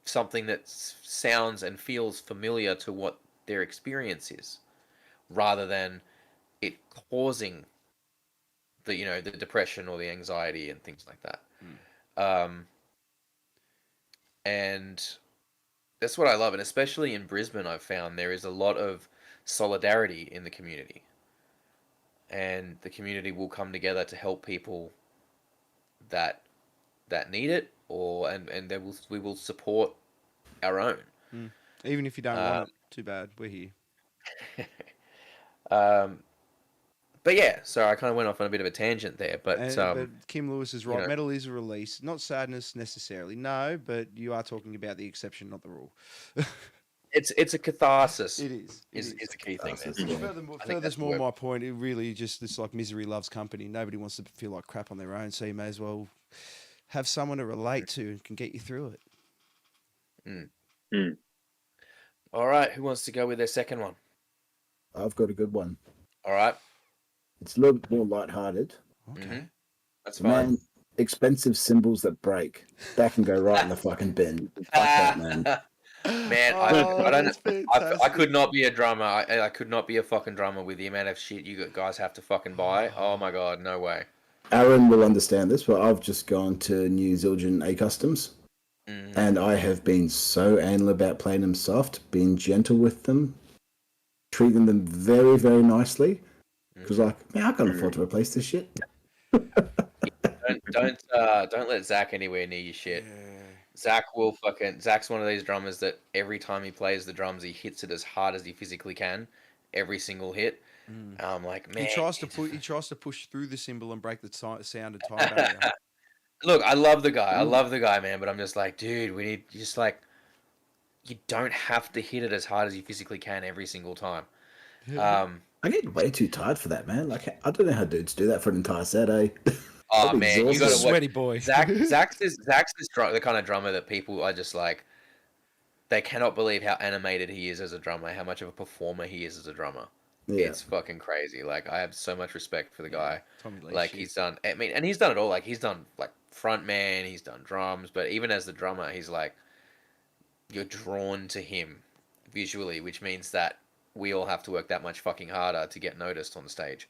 something that sounds and feels familiar to what their experience is, rather than it causing the depression or the anxiety and things like that. Mm. Um, and that's what I love, and especially in Brisbane, I've found there is a lot of solidarity in the community, and the community will come together to help people that need it, and we will support our own. Mm. Even if you don't Uh, want it, too bad. We're here. um, but yeah, so I kind of went off on a bit of a tangent there, but But Kim Lewis is you right. know, Metal is a release, not sadness necessarily. No, but you are talking about the exception, not the rule. it's a catharsis. It is. It Is the key thing. Catharsis, There. yeah. Furthermore, I think that's furthermore, the word. my point, it really just this like misery loves company. Nobody wants to feel like crap on their own, so you may as well have someone to relate to and can get you through it. All right, who wants to go with their second one? I've got a good one. All right, It's a little bit more lighthearted. Okay. that's fine. Man, expensive symbols that break. That can go right in the fucking bin. Fuck that, man. Man, Oh, I don't. that's I fantastic. could not be a drummer. I could not be a fucking drummer with the amount of shit you guys have to fucking buy. Oh my god, no way. Aaron will understand this, but I've just gone to New Zildjian A Customs. And I have been so anal about playing them soft, being gentle with them, treating them very, very nicely. Because, like, man, I can't afford to replace this shit. Don't let Zach anywhere near your shit. Zach will fucking. Zach's one of these drummers that every time he plays the drums, he hits it as hard as he physically can, every single hit. I'm like, man. He tries to push through the cymbal and break the sound and time barrier. Look, I love the guy. I love the guy, man. But I'm just like, dude, we need just like, you don't have to hit it as hard as you physically can every single time. I get way too tired for that, man. Like, I don't know how dudes do that for an entire set, eh? Oh I'm man, you exhausted. gotta Sweaty boy. Zach's the kind of drummer that people are just like, they cannot believe how animated he is as a drummer, how much of a performer he is as a drummer. Yeah. It's fucking crazy. Like, I have so much respect for the guy. Tommy Lee Like, shit. he's done. I mean, and he's done it all. Like, he's done like front man, he's done drums, but even as the drummer, he's like, you're drawn to him visually, which means that we all have to work that much fucking harder to get noticed on stage.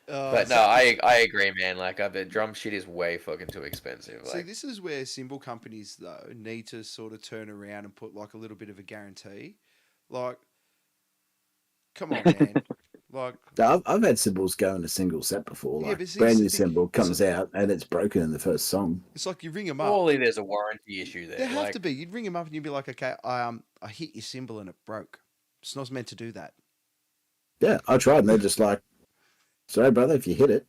But no, I agree, man. Like, the drum shit is way fucking too expensive. See, Like, this is where cymbal companies though need to sort of turn around and put like a little bit of a guarantee. Like, come on, man. Like, I've had cymbals go in a single set before. Yeah, Like, but see, brand it's new the thing- cymbal comes out and it's broken in the first song. it's like you ring them up. surely there's a warranty issue there. There have Like, to be. You'd ring them up and you'd be like, okay, I hit your cymbal and it broke. It's not meant to do that. Yeah, I tried and they're just like, sorry, brother, if you hit it.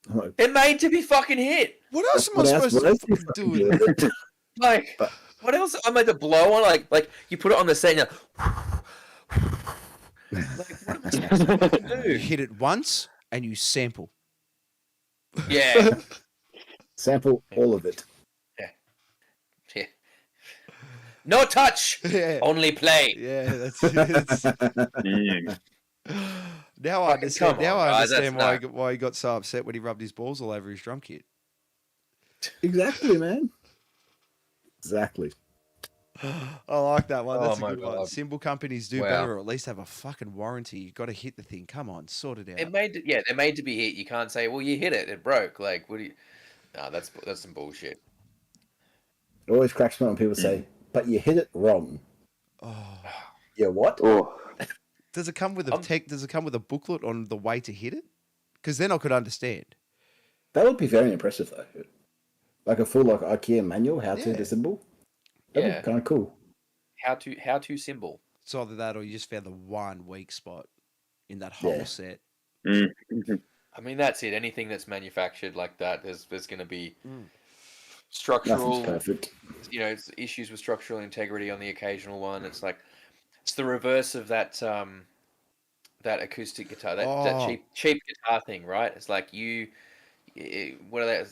I'm like, they're made to be fucking hit. What else am I what supposed what to else do you fucking do fucking with do it? Like, what else am I to blow on? Like you put it on the set and you're like, what am I supposed to fucking You do? hit it once and you sample. Yeah. Sample all of it. Yeah. No touch, Yeah. only play. Yeah, that's Mm. now I Fucking understand. come Now on, I guys, understand that's why he got so upset when he rubbed his balls all over his drum kit. Exactly, man. Exactly. I like that one. Oh That's a my good one. God. Cymbal companies do Wow. better, or at least have a fucking warranty. You got to hit the thing. Come on, sort it out. They're made to be hit. You can't say, well, you hit it, it broke. Like, what do you? No, that's some bullshit. It always cracks me up when people say, but you hit it wrong. Oh. Yeah, what? Oh, Does it come with a Does it come with a booklet on the way to hit it? Because then I could understand. That would be very impressive, though. Like a full like IKEA manual, how to hit Yeah. a cymbal. That'd Yeah. be kind of cool. How to symbol. It's either that or you just found the one weak spot in that whole Yeah. set. mm. I mean, that's it. Anything that's manufactured like that, there's going to be Nothing's structural, perfect. it's issues with structural integrity on the occasional one. It's like, it's the reverse of that that acoustic guitar, that Oh. cheap guitar thing, right? It's like what are they?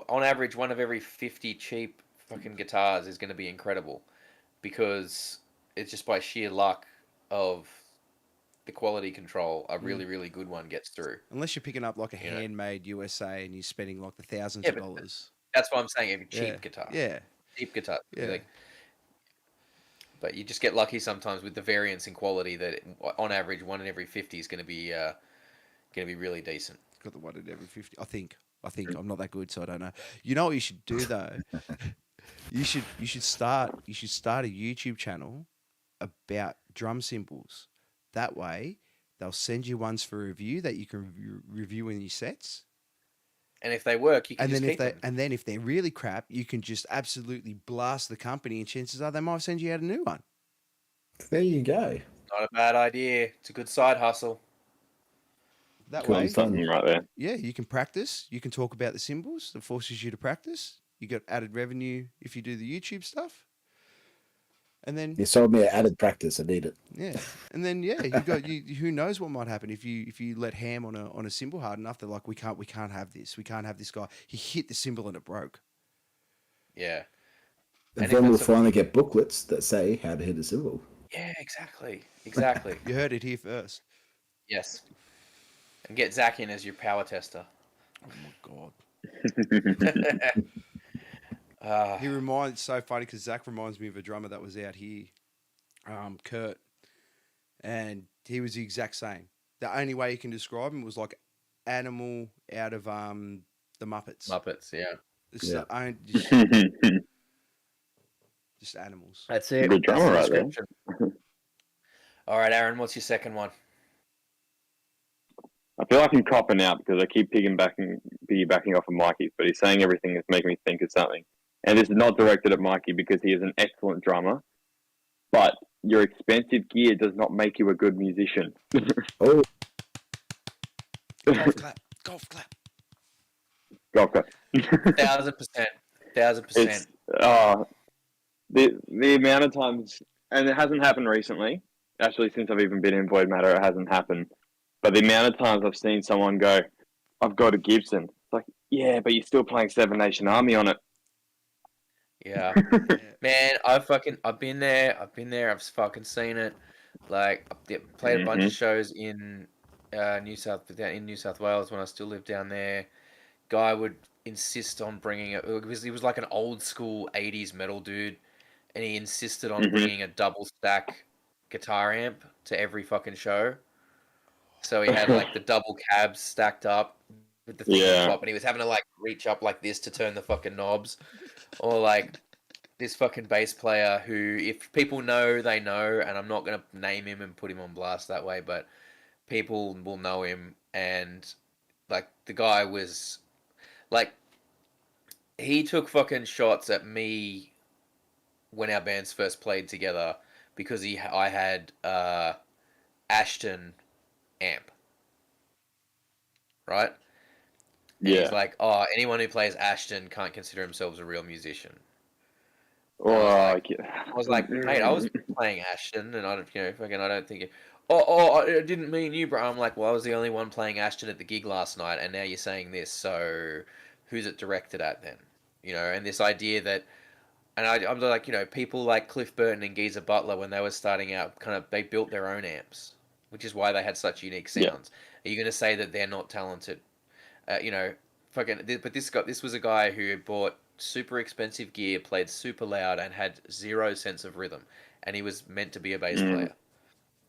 On average, one of every 50 cheap fucking guitars is going to be incredible, because it's just by sheer luck of the quality control, a really, really good one gets through. Unless you're picking up like a You know. handmade USA and you're spending like the thousands Yeah, of but dollars. That's what I'm saying. Every cheap Yeah. guitar, Yeah. cheap guitar, Yeah. like. But you just get lucky sometimes with the variance in quality that, on average, one in every 50 is going to be really decent. Got the one in every 50. I think I'm not that good, so I don't know. You know what you should do though? you should start a YouTube channel about drum cymbals. That way, they'll send you ones for review that you can review in your sets. And if they work, you can And just then keep them. and then if they're really crap, you can just absolutely blast the company, and chances are they might send you out a new one. There you go. Not a bad idea. It's a good side hustle. That Cool. way, Fun. Right there. yeah, you can practice. You can talk about the cymbals. It forces you to practice. You get added revenue if you do the YouTube stuff. And then You sold me an added practice. I need it. yeah, and then yeah, you got you. Who knows what might happen if you let ham on a cymbal hard enough? They're like, we can't have this. We can't have this guy. He hit the cymbal and it broke. Yeah. And And if then we'll it's a- finally get booklets that say how to hit a cymbal. Yeah, exactly. Exactly. You heard it here first. Yes. And get Zach in as your power tester. Oh my god. Ah, He reminds so funny because Zach reminds me of a drummer that was out here, Kurt, and he was the exact same. The only way you can describe him was like animal out of the Muppets. Muppets, yeah. It's Yeah. just animals. That's it. Good drummer That's the right there. description. All right, Aaron, what's your second one? I feel like I'm copping out because I keep piggybacking off of Mikey, but he's saying everything that's making me think of something. And this is not directed at Mikey because he is an excellent drummer, but your expensive gear does not make you a good musician. Oh, Golf clap. Golf clap. Golf clap. 1,000%. 1,000%. It's the amount of times, and it hasn't happened recently. Actually, since I've even been in Void Matter, it hasn't happened. But the amount of times I've seen someone go, "I've got a Gibson." It's like, yeah, but you're still playing Seven Nation Army on it. Yeah. Man, I've been there. I've fucking seen it. Like, I played a bunch of shows in New South Wales when I still lived down there. Guy would insist on bringing it because he was like an old school 80s metal dude, and he insisted on bringing a double stack guitar amp to every fucking show. So he had like the double cabs stacked up with the thing on top, and he was having to like reach up like this to turn the fucking knobs. Or like this fucking bass player who, if people know, they know, and I'm not gonna name him and put him on blast that way, but people will know him. And like the guy was like, he took fucking shots at me when our bands first played together because I had Ashton amp, right? And he's like, oh, anyone who plays Ashton can't consider themselves a real musician. I was like, mate, I was playing Ashton, and I don't, I don't think it. Oh, I didn't mean you, bro. I'm like, well, I was the only one playing Ashton at the gig last night, and now you're saying this. So, who's it directed at then? And this idea that, and I'm like, people like Cliff Burton and Geezer Butler when they were starting out, they built their own amps, which is why they had such unique sounds. Are you going to say that they're not talented? But this was a guy who bought super expensive gear, played super loud, and had zero sense of rhythm, and he was meant to be a bass player.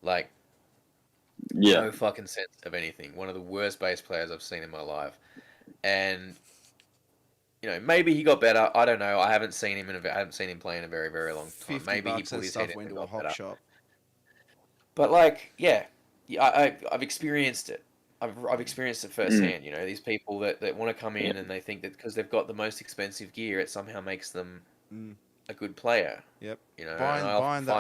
Like, no fucking sense of anything. One of the worst bass players I've seen in my life, and maybe he got better. I don't know. I haven't seen him play in a very, very long time. Maybe he pulled his head in and got better. Shop. But like, I've experienced it. I've experienced it firsthand. These people that want to come in and they think that because they've got the most expensive gear, it somehow makes them a good player. Yep. Buying the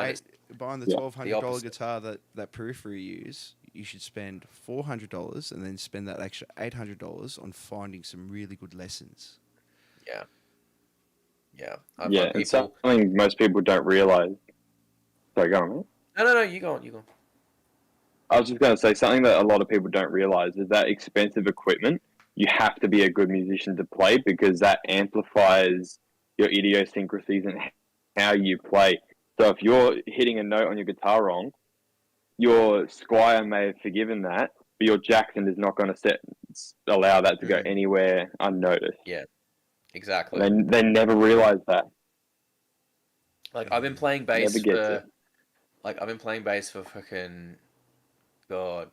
$1,200 opposite. guitar that Periphery use, you should spend $400 and then spend that extra $800 on finding some really good lessons. Yeah. It's something most people don't realize. Sorry, go on, mate. No, you go on. I was just going to say something that a lot of people don't realize is that expensive equipment, you have to be a good musician to play because that amplifies your idiosyncrasies and how you play. So if you're hitting a note on your guitar wrong, your Squire may have forgiven that, but your Jackson is not going to allow that to go anywhere unnoticed. Yeah, exactly. They never realize that. Like I've been playing bass for fucking God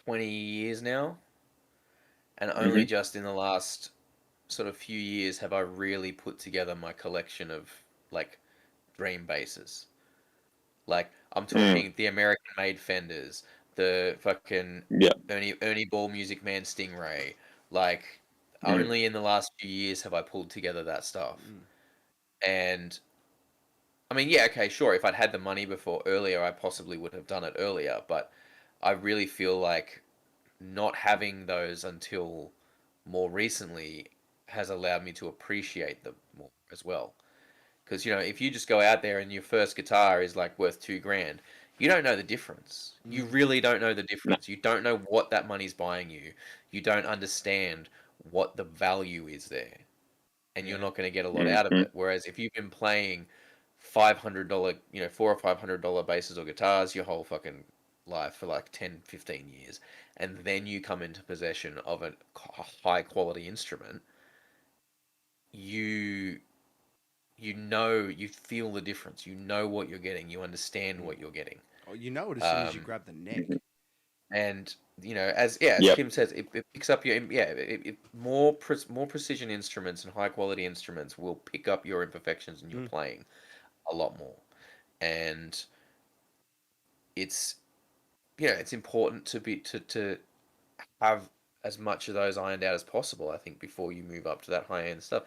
20 years now, and only just in the last sort of few years have I really put together my collection of like dream basses. Like I'm talking the American-made Fenders, the fucking Ernie Ball Music Man Stingray. Like only in the last few years have I pulled together that stuff. And I mean, yeah, okay, sure. If I'd had the money earlier, I possibly would have done it earlier. But I really feel like not having those until more recently has allowed me to appreciate them more as well. Because if you just go out there and your first guitar is like worth $2,000, you don't know the difference. You really don't know the difference. You don't know what that money's buying you. You don't understand what the value is there, and you're not going to get a lot out of it. Whereas if you've been playing $500, $400 or $500 basses or guitars your whole fucking life for like 10, 15 years, and then you come into possession of a high quality instrument, you feel the difference. You know what you're getting. You understand what you're getting. Oh, you know it as soon as you grab the neck. And as Kim says, it picks up your more precision instruments and high quality instruments will pick up your imperfections in your playing a lot more. And it's important to have as much of those ironed out as possible, I think, before you move up to that high end stuff.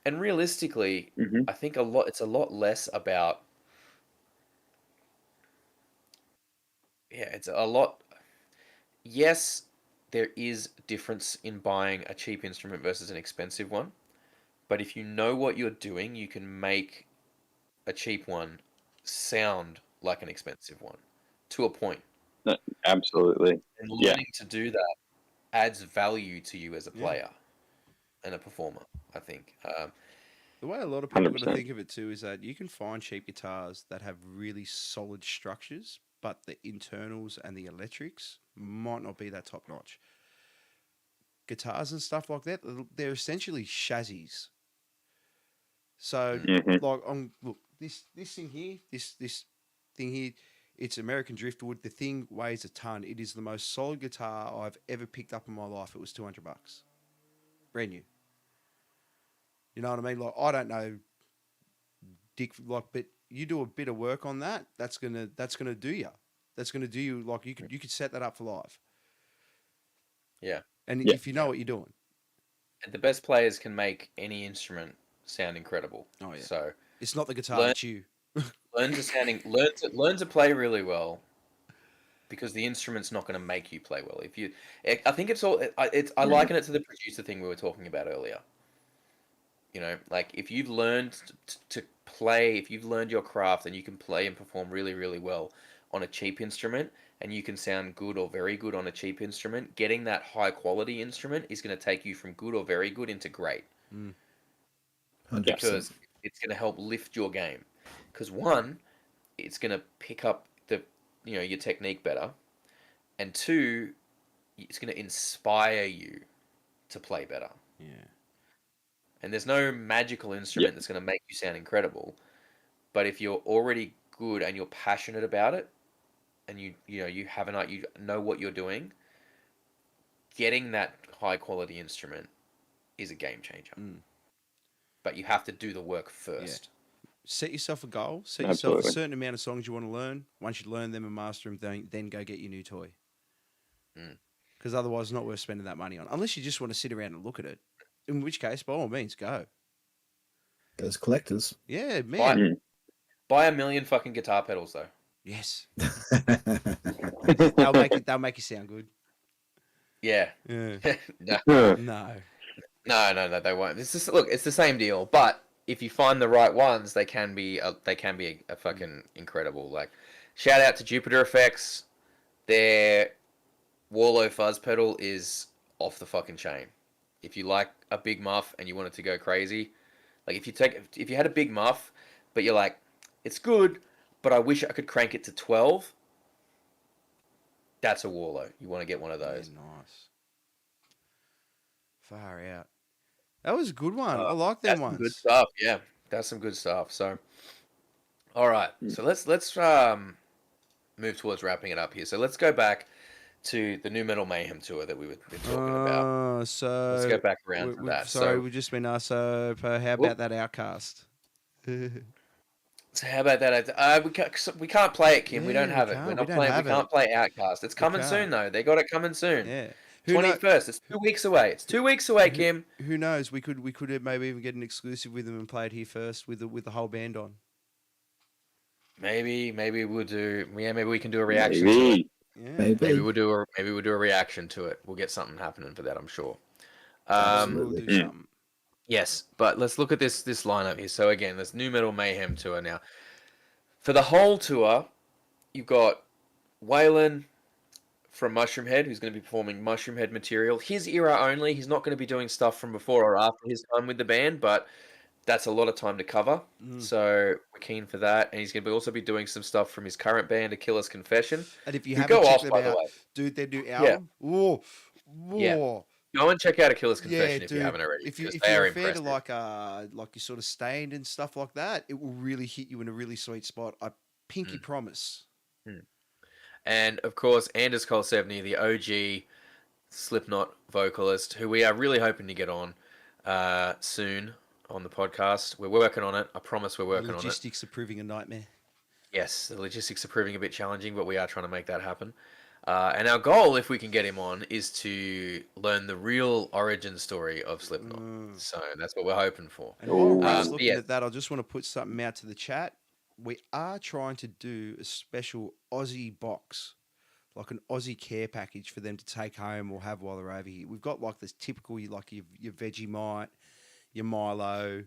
And realistically, I think it's a lot less about it's a lot. Yes, there is difference in buying a cheap instrument versus an expensive one, but if you know what you're doing, you can make a cheap one sound like an expensive one to a point. Absolutely. And learning to do that adds value to you as a player and a performer, I think. The way a lot of people are going 100%. to think of it too is that you can find cheap guitars that have really solid structures, but the internals and the electrics might not be that top notch. Guitars and stuff like that, they're essentially chassis. So, like, look, this thing here, this thing here, it's American Driftwood. The thing weighs a ton. It is the most solid guitar I've ever picked up in my life. It was $200, brand new. You know what I mean? Like, I don't know, Dick. Like, but you do a bit of work on that. That's gonna do you. That's gonna do you. Like, you could set that up for life. Yeah. And if you know what you're doing. And the best players can make any instrument sound incredible. Oh yeah. So it's not the guitar, it's you. learn to play really well, because the instrument's not going to make you play well. I think I liken it to the producer thing we were talking about earlier. Like if you've learned to play, if you've learned your craft and you can play and perform really, really well on a cheap instrument, and you can sound good or very good on a cheap instrument, getting that high quality instrument is going to take you from good or very good into great. 100%. Because it's going to help lift your game. Because one, it's going to pick up your technique better, and two, it's going to inspire you to play better. Yeah. And there's no magical instrument that's going to make you sound incredible, but if you're already good and you're passionate about it, and you know what you're doing, getting that high quality instrument is a game changer. But you have to do the work first. Set yourself a goal. Set yourself a certain amount of songs you want to learn. Once you learn them and master them, then go get your new toy. Because otherwise, it's not worth spending that money on. Unless you just want to sit around and look at it. In which case, by all means, go. Those collectors. Yeah, man. Buy a million fucking guitar pedals, though. Yes. They'll make you sound good. Yeah. No. No, they won't. It's the same deal. But if you find the right ones, they can be a fucking incredible. Like, shout out to Jupiter Effects. Their Warlow fuzz pedal is off the fucking chain. If you like a big muff and you want it to go crazy, like if you had a big muff, but you're like, it's good, but I wish I could crank it to 12. That's a Warlow. You want to get one of those. Yeah, nice. Far out. That was a good one. I like them ones. Good stuff. Yeah, that's some good stuff. So, all right. So let's move towards wrapping it up here. So let's go back to the Nu Metal Mayhem tour that we were talking about. So let's go back around to that. Sorry, we've just been asked. So how about that Outcast? So how about that? We can't play it, Kim. We don't have it. We're not playing. We can't play Outcast. It's coming soon, though. They got it coming soon. Yeah. 21st. It's 2 weeks away. It's 2 weeks away, Kim. Who knows? We could maybe even get an exclusive with them and play it here first with the whole band on. Maybe we'll do. Yeah, maybe we can do a reaction to it. Yeah. Maybe we'll do a reaction to it. We'll get something happening for that, I'm sure. We'll do something. Yes, but let's look at this lineup here. So again, there's New Metal Mayhem tour now. For the whole tour, you've got Waylon from Mushroom Head, who's going to be performing Mushroom Head material. His era only. He's not going to be doing stuff from before or after his time with the band, but that's a lot of time to cover. So we're keen for that. And he's going to also be doing some stuff from his current band, A Killer's Confession. And if you Who haven't go checked off, them by the out, way. dude, their new Yeah. album, whoa, Yeah. whoa. Go and check out A Killer's Confession Yeah, if dude. you haven't already. If Because you're they are a fan impressive. of like your sort of Stained and stuff like that, it will really hit you in a really sweet spot. I pinky promise. And of course, Anders Kolsevny, the OG Slipknot vocalist, who we are really hoping to get on soon on the podcast. We're working on it. I promise we're working on it. Logistics are proving a nightmare. Yes, the logistics are proving a bit challenging, but we are trying to make that happen. And our goal, if we can get him on, is to learn the real origin story of Slipknot. So that's what we're hoping for. And while Brad's looking yeah. at that, I just want to put something out to the chat. We are trying to do a special Aussie box, like an Aussie care package for them to take home or have while they're over here. We've got like this typical, like your Vegemite, your Milo,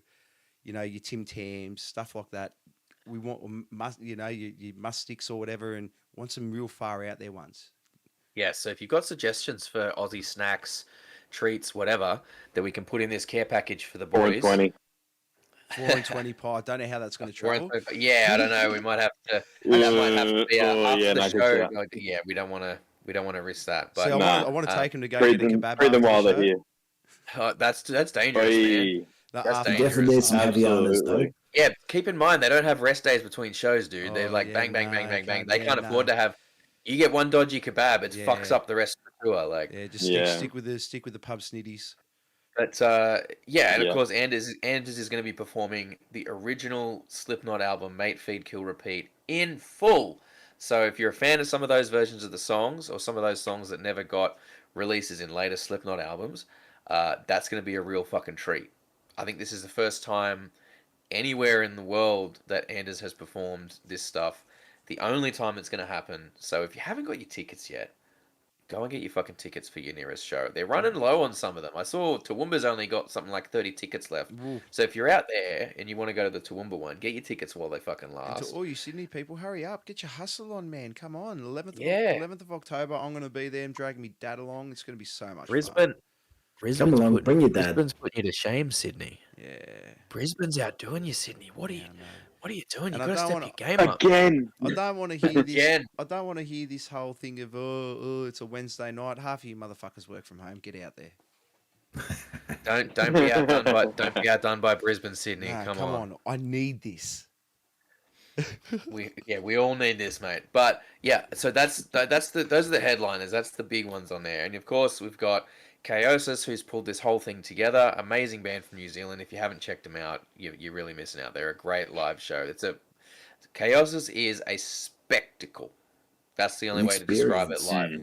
you know, your Tim Tams, stuff like that. We want, you know, your mustics or whatever, and want some real far out there ones. Yeah, so if you've got suggestions for Aussie snacks, treats, whatever, that we can put in this care package for the boys. 420. 4 and 20 pie. Don't know how that's going to travel. Yeah, I don't know. We might have to. That might have to be after the show. Yeah. Yeah, we don't want to risk that. See, But I want to take them to go Treat get a them, kebab treat them after while the they're show. here. that's dangerous, man. No, That's after- You definitely need some heavy armors, though. Absolutely. Yeah, keep in mind they don't have rest days between shows, dude. They're Oh, like yeah, bang, bang, no, bang, bang, bang. can't- They yeah, can't afford no. to have. You get one dodgy kebab, it fucks Yeah. up the rest of the tour. Like, Yeah, just Yeah. stick with the pub snitties. but yeah, and of Yeah. course Anders is going to be performing the original Slipknot album, Mate, Feed, Kill, Repeat, in full. So if you're a fan of some of those versions of the songs, or some of those songs that never got releases in later Slipknot albums, that's going to be a real fucking treat. I think this is the first time anywhere in the world that Anders has performed this stuff. The only time it's going to happen. So if you haven't got your tickets yet, go and get your fucking tickets for your nearest show. They're running low on some of them. I saw Toowoomba's only got something like 30 tickets left. Ooh. So if you're out there and you want to go to the Toowoomba one, get your tickets while they fucking And last. to all you Sydney people, hurry up, get your hustle on, man. Come on, 11th of October. I'm going to be there. I'm dragging me dad along. It's going to be so much fun. Come along, bring your dad. Brisbane's putting you to shame, Sydney. Yeah. Brisbane's outdoing you, Sydney. What are you doing? You And I got to don't step wanna- your game up. Again. I don't want to hear this. Again. I don't want to hear this whole thing of it's a Wednesday night. Half of you motherfuckers work from home. Get out there. Don't be outdone by Brisbane, Sydney. Nah, come on. I need this. We all need this, mate. But yeah, so those are the headliners. That's the big ones on there. And of course, we've got Chaosis, who's pulled this whole thing together. Amazing band from New Zealand. If you haven't checked them out, you're really missing out. They're a great live show. Chaosis is a spectacle. That's the only way to describe it live. Yeah.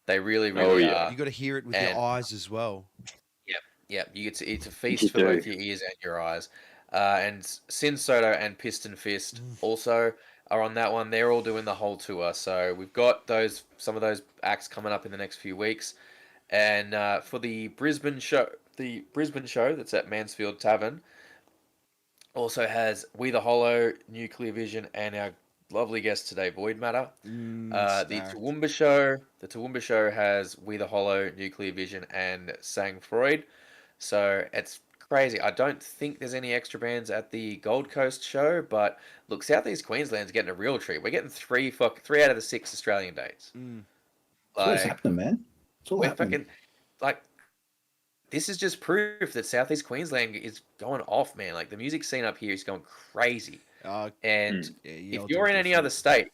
They really, really are. You got to hear it with And- your eyes as well. Yeah, it's a feast for both your ears and your eyes. And Sin Soto and Piston Fist also are on that one. They're all doing the whole tour. So we've got some of those acts coming up in the next few weeks. And for the Brisbane show that's at Mansfield Tavern also has We the Hollow, Nuclear Vision, and our lovely guest today, Void Matter. The Toowoomba show has We the Hollow, Nuclear Vision, and Sang Freud. So it's crazy. I don't think there's any extra bands at the Gold Coast show, but look, Southeast Queensland's getting a real treat. We're getting three out of the 6 Australian dates. What's happening, man? It's all We're happening. fucking this is just proof that Southeast Queensland is going off, man. Like the music scene up here is going crazy. And if you're in any other state,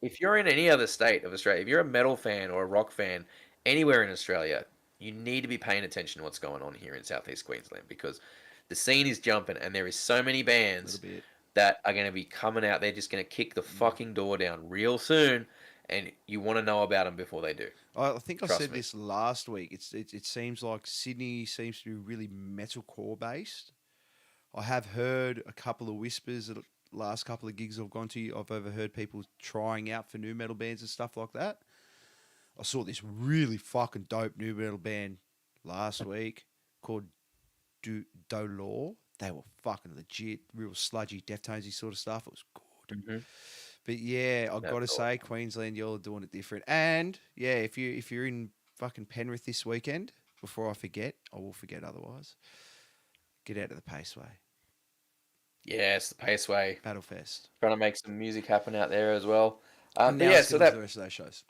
of Australia, if you're a metal fan or a rock fan anywhere in Australia, you need to be paying attention to what's going on here in Southeast Queensland because the scene is jumping and there is so many bands that are going to be coming out. They're just going to kick the fucking door down real soon, and you want to know about them before they do. I think I Trust said me. this last week. It seems like Sydney seems to be really metalcore based. I have heard a couple of whispers at the last couple of gigs I've gone to. I've overheard people trying out for new metal bands and stuff like that. I saw this really fucking dope new metal band last week called Dolor. They were fucking legit, real sludgy Deftonesy sort of stuff. It was good. Mhm. But yeah, I've got to That's say, Queensland, y'all are doing it different. And yeah, if you're in fucking Penrith this weekend, before I forget, I will forget otherwise. Get out of the Paceway, Yes, the Paceway. Battlefest. Trying to make some music happen out there as well. And But now yeah, let's so get on to that the rest of those shows.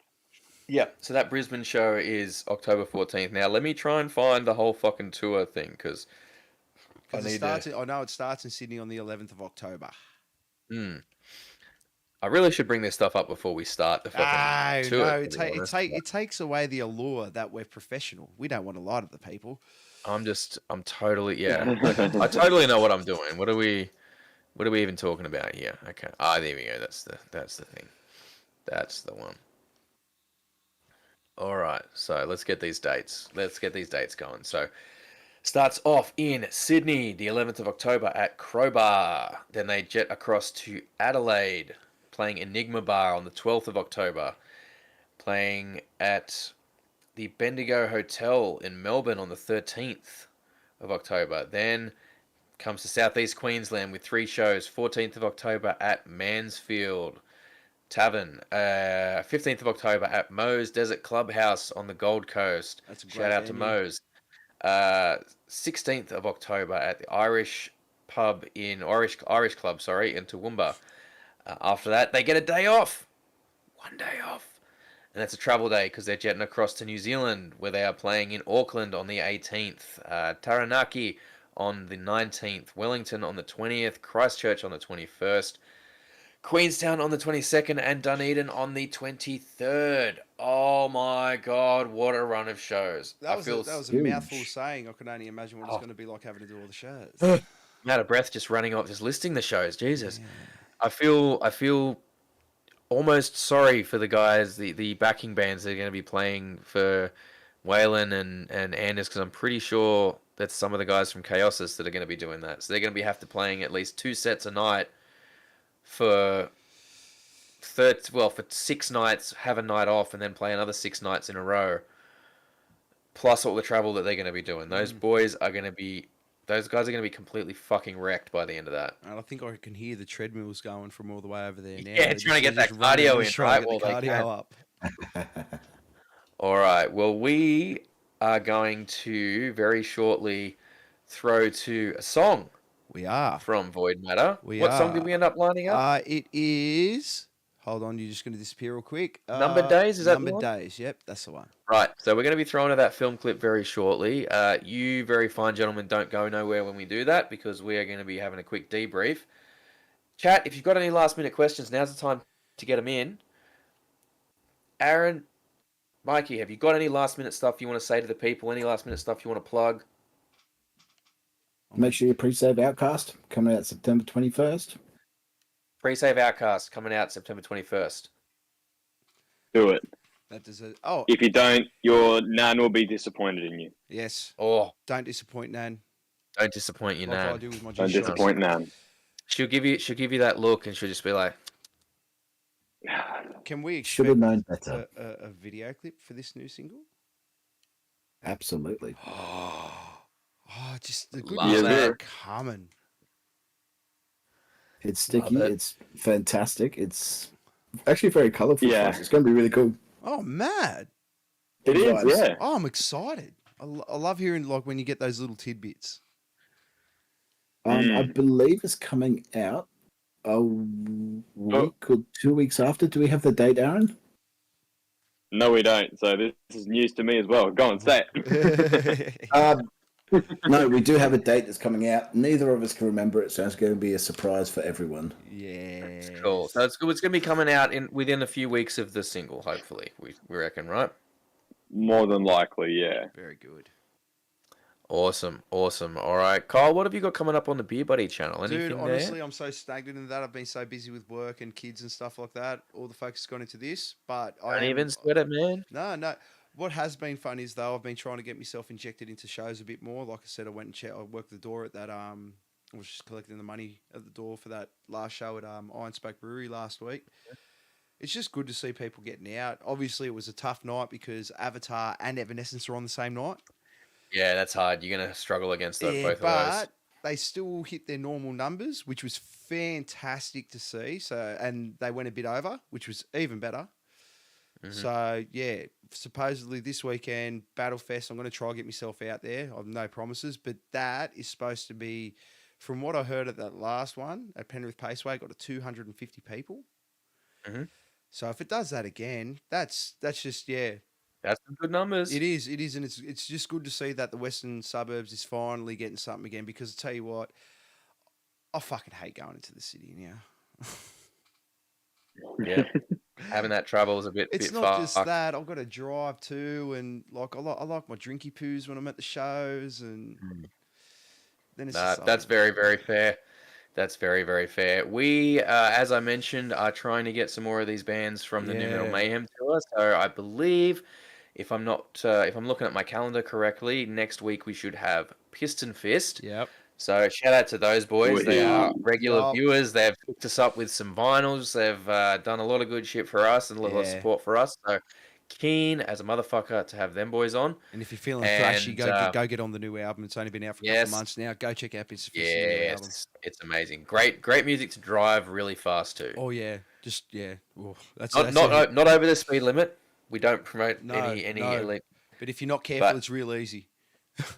so that Brisbane show is October 14th. Now let me try and find the whole fucking tour thing because I Because it need starts. to. I know it starts in Sydney on the 11th of October. I really should bring this stuff up before we start the fucking tour. No, To be honest. it takes away the allure that we're professional. We don't want to lie to the people. I'm totally I totally know what I'm doing. What are we even talking about here? Okay. Ah, there we go. That's the thing. That's the one. All right. So let's get these dates. Let's get these dates going. So starts off in Sydney, the 11th of October at Crowbar. Then they jet across to Adelaide, playing Enigma Bar on the 12th of October. Playing at the Bendigo Hotel in Melbourne on the 13th of October. Then comes to Southeast Queensland with 3 shows. 14th of October at Mansfield Tavern. 15th of October at Moe's Desert Clubhouse on the Gold Coast. That's a great Shout out to venue. Moe's. 16th of October at the Irish Club in Toowoomba. After that, they get a day off. 1 day off. And that's a travel day because they're jetting across to New Zealand where they are playing in Auckland on the 18th, Taranaki on the 19th, Wellington on the 20th, Christchurch on the 21st, Queenstown on the 22nd, and Dunedin on the 23rd. Oh my God, what a run of shows. That was a huge. mouthful saying. I can only imagine what it's going to be like having to do all the shows. I'm out of breath just running off, just listing the shows. Jesus. Yeah. I feel almost sorry for the guys, the backing bands that are going to be playing for Waylon and Anders, because I'm pretty sure that's some of the guys from Chaosis that are going to be doing that. So they're going to have to playing at least 2 sets a night for 6 nights, have a night off, and then play another 6 nights in a row. Plus all the travel that they're going to be doing. Those guys are going to be completely fucking wrecked by the end of that. And I think I can hear the treadmills going from all the way over there now. Yeah, trying to get that cardio in, right? Well, they can. Up. All right. Well, we are going to very shortly throw to a song. We are. From Void Matter. What song did we end up lining up? It is... Hold on, you're just going to disappear real quick. Numbered Days, is that the Numbered one? Days, yep, that's the one. Right, so we're going to be throwing to that film clip very shortly. You very fine gentlemen don't go nowhere when we do that because we are going to be having a quick debrief. Chat, if you've got any last minute questions, now's the time to get them in. Aaron, Mikey, have you got any last minute stuff you want to say to the people? Any last minute stuff you want to plug? Make sure you pre-save Outcast, coming out September 21st. Pre-save Outcast coming out September 21st. Do it. That does it. If you don't, your nan will be disappointed in you. Yes. Oh, don't disappoint Nan. Don't disappoint your nan. I do with my don't disappoint Nan. She'll give you that look, and she'll just be like, "Can we should have known better." A video clip for this new single? Absolutely. Just the good Love music coming. It's sticky. It's fantastic. It's actually very colourful. Yeah. It's going to be really cool. Oh, mad. It is, yeah. Oh, I'm excited. I love hearing like when you get those little tidbits. I believe it's coming out a week or 2 weeks after. Do we have the date, Aaron? No, we don't. So this is news to me as well. Go on, say it. No, we do have a date that's coming out. Neither of us can remember it, so it's going to be a surprise for everyone. Yeah. Cool. So it's going to be coming out within a few weeks of the single, hopefully. We reckon, right? More than likely, yeah. Very good. Awesome. All right, Kyle, what have you got coming up on the Beer Buddy channel? Anything Dude, honestly, there? I'm so stagnant in that. I've been so busy with work and kids and stuff like that. All the focus has gone into this, but Don't even sweat it, man. No. What has been fun is though I've been trying to get myself injected into shows a bit more. Like I said, I went and I worked the door at that. I was just collecting the money at the door for that last show at Iron Spoke Brewery last week. It's just good to see people getting out. Obviously, it was a tough night because Avatar and Evanescence are on the same night. Yeah, that's hard. You're gonna struggle against Yeah, both of but those. they still hit their normal numbers, which was fantastic to see. So, and they went a bit over, which was even better. Mhm. So, yeah, supposedly this weekend, Battlefest, I'm going to try and get myself out there. I've no promises, but that is supposed to be, from what I heard at that last one at Penrith Paceway, got to 250 people. Mhm. So if it does that again, that's just, yeah, That's some good numbers. it is, and it's just good to see that the western suburbs is finally getting something again. Because I tell you what, I fucking hate going into the city now. Yeah, having that travel is a bit. It's bit not just fucked. that I've got to drive too, and like I like my drinky poos when I'm at the shows, and then it's just That's very, very fair. That's very, very fair. We, as I mentioned, are trying to get some more of these bands from the New Metal Yeah. Mayhem to us. So I believe, if I'm not, if I'm looking at my calendar correctly, next week we should have Piston Fist. Yep. So shout out to those boys. They are regular Yup. viewers. They've hooked us up with some vinyls. They've done a lot of good shit for us and a lot of Yeah. support for us. So keen as a motherfucker to have them boys on. And if you're feeling And, thrashy, go get on the new album. It's only been out for a couple yes. of months now. Go check out Piston Fist's new album. Yes, it's amazing. Great music to drive really fast to. Oh yeah, just yeah. Ooh, that's Not over the speed limit. We don't promote any no. elite. But if you're not careful, But- it's real easy.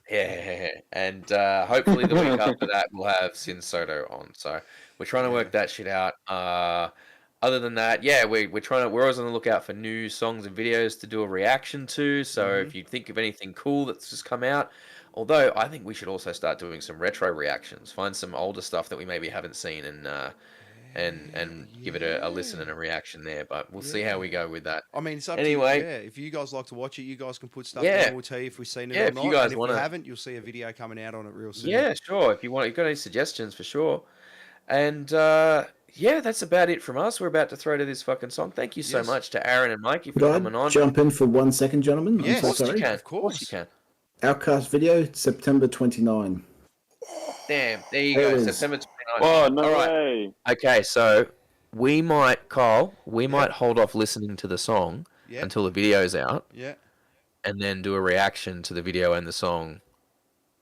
Yeah, and hopefully the week after that we'll have Sin Soto on. So we're trying to work that shit out. Other than that, yeah, we're always on the lookout for new songs and videos to do a reaction to. So if you think of anything cool that's just come out, although I think we should also start doing some retro reactions. Find some older stuff that we maybe haven't seen and give it a listen and a reaction there. But we'll see how we go with that. I mean, it's up Anyway. to you. Yeah, if you guys like to watch it, you guys can put stuff Yeah. down. We'll tell you if we've seen it Yeah, or if not. you guys and if wanna- we haven't, you'll see a video coming out on it real soon. Yeah, sure. If you got any suggestions, for sure. And yeah, that's about it from us. We're about to throw to this fucking song. Thank you so Yes. much to Aaron and Mikey for Could coming I on. jump in for 1 second, gentlemen? Yes. I'm so Of course you sorry. can. Of Of course you can. Outcast video, September 29. Damn, there you There go. it is. September 29th. Oh, no All right. way. Okay, so we might hold off listening to the song Yeah. until the video's out, Yeah, and then do a reaction to the video and the song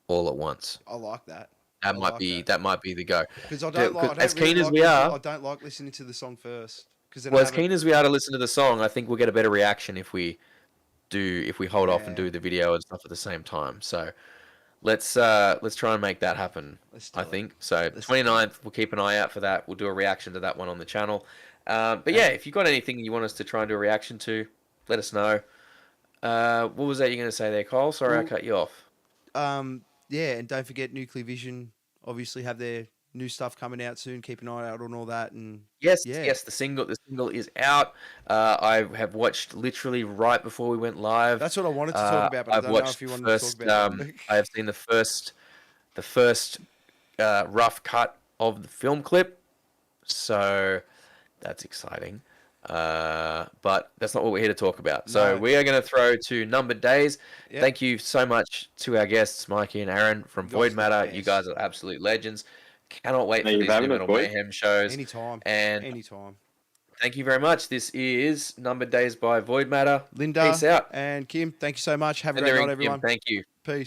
all at once. I like that. That I might like be that. the go. Because I don't like. I don't as really keen as like we listening- are, I don't like listening to the song first. Because well, as keen as we are to listen to the song, I think we'll get a better reaction if we hold off and Yeah. do the video and stuff at the same time. So let's try and make that happen. Let's do I it. think so. Let's 29th, we'll keep an eye out for that. We'll do a reaction to that one on the channel. But yeah, if you've got anything you want us to try and do a reaction to, let us know. What was that you're going to say there, Cole? Sorry, I Well- cut you off. Yeah, and don't forget Nuclear Vision. Obviously, have their new stuff coming out soon. Keep an eye out on all that. And Yes, yeah. yes, the single is out. I have watched literally right before we went live. that's what I wanted to talk about. But I I've don't know watched if you the wanted first. to talk about it. I have seen the first rough cut of the film clip, so that's exciting. But that's not what we're here to talk about. So No. we are going to throw to Numbered Days. Yep. Thank you so much to our guests, Mikey and Aaron from You guys Void are the Matter. best. You guys are absolute legends. Cannot wait Thank for you these for New having us, Metal boys. Mayhem shows. Anytime. And Anytime. thank you very much. This is Numbered Days by Void Matter. Linda Peace out. and Kim, thank you so much. Have a And great there night, in Kim, everyone. thank you. Peace.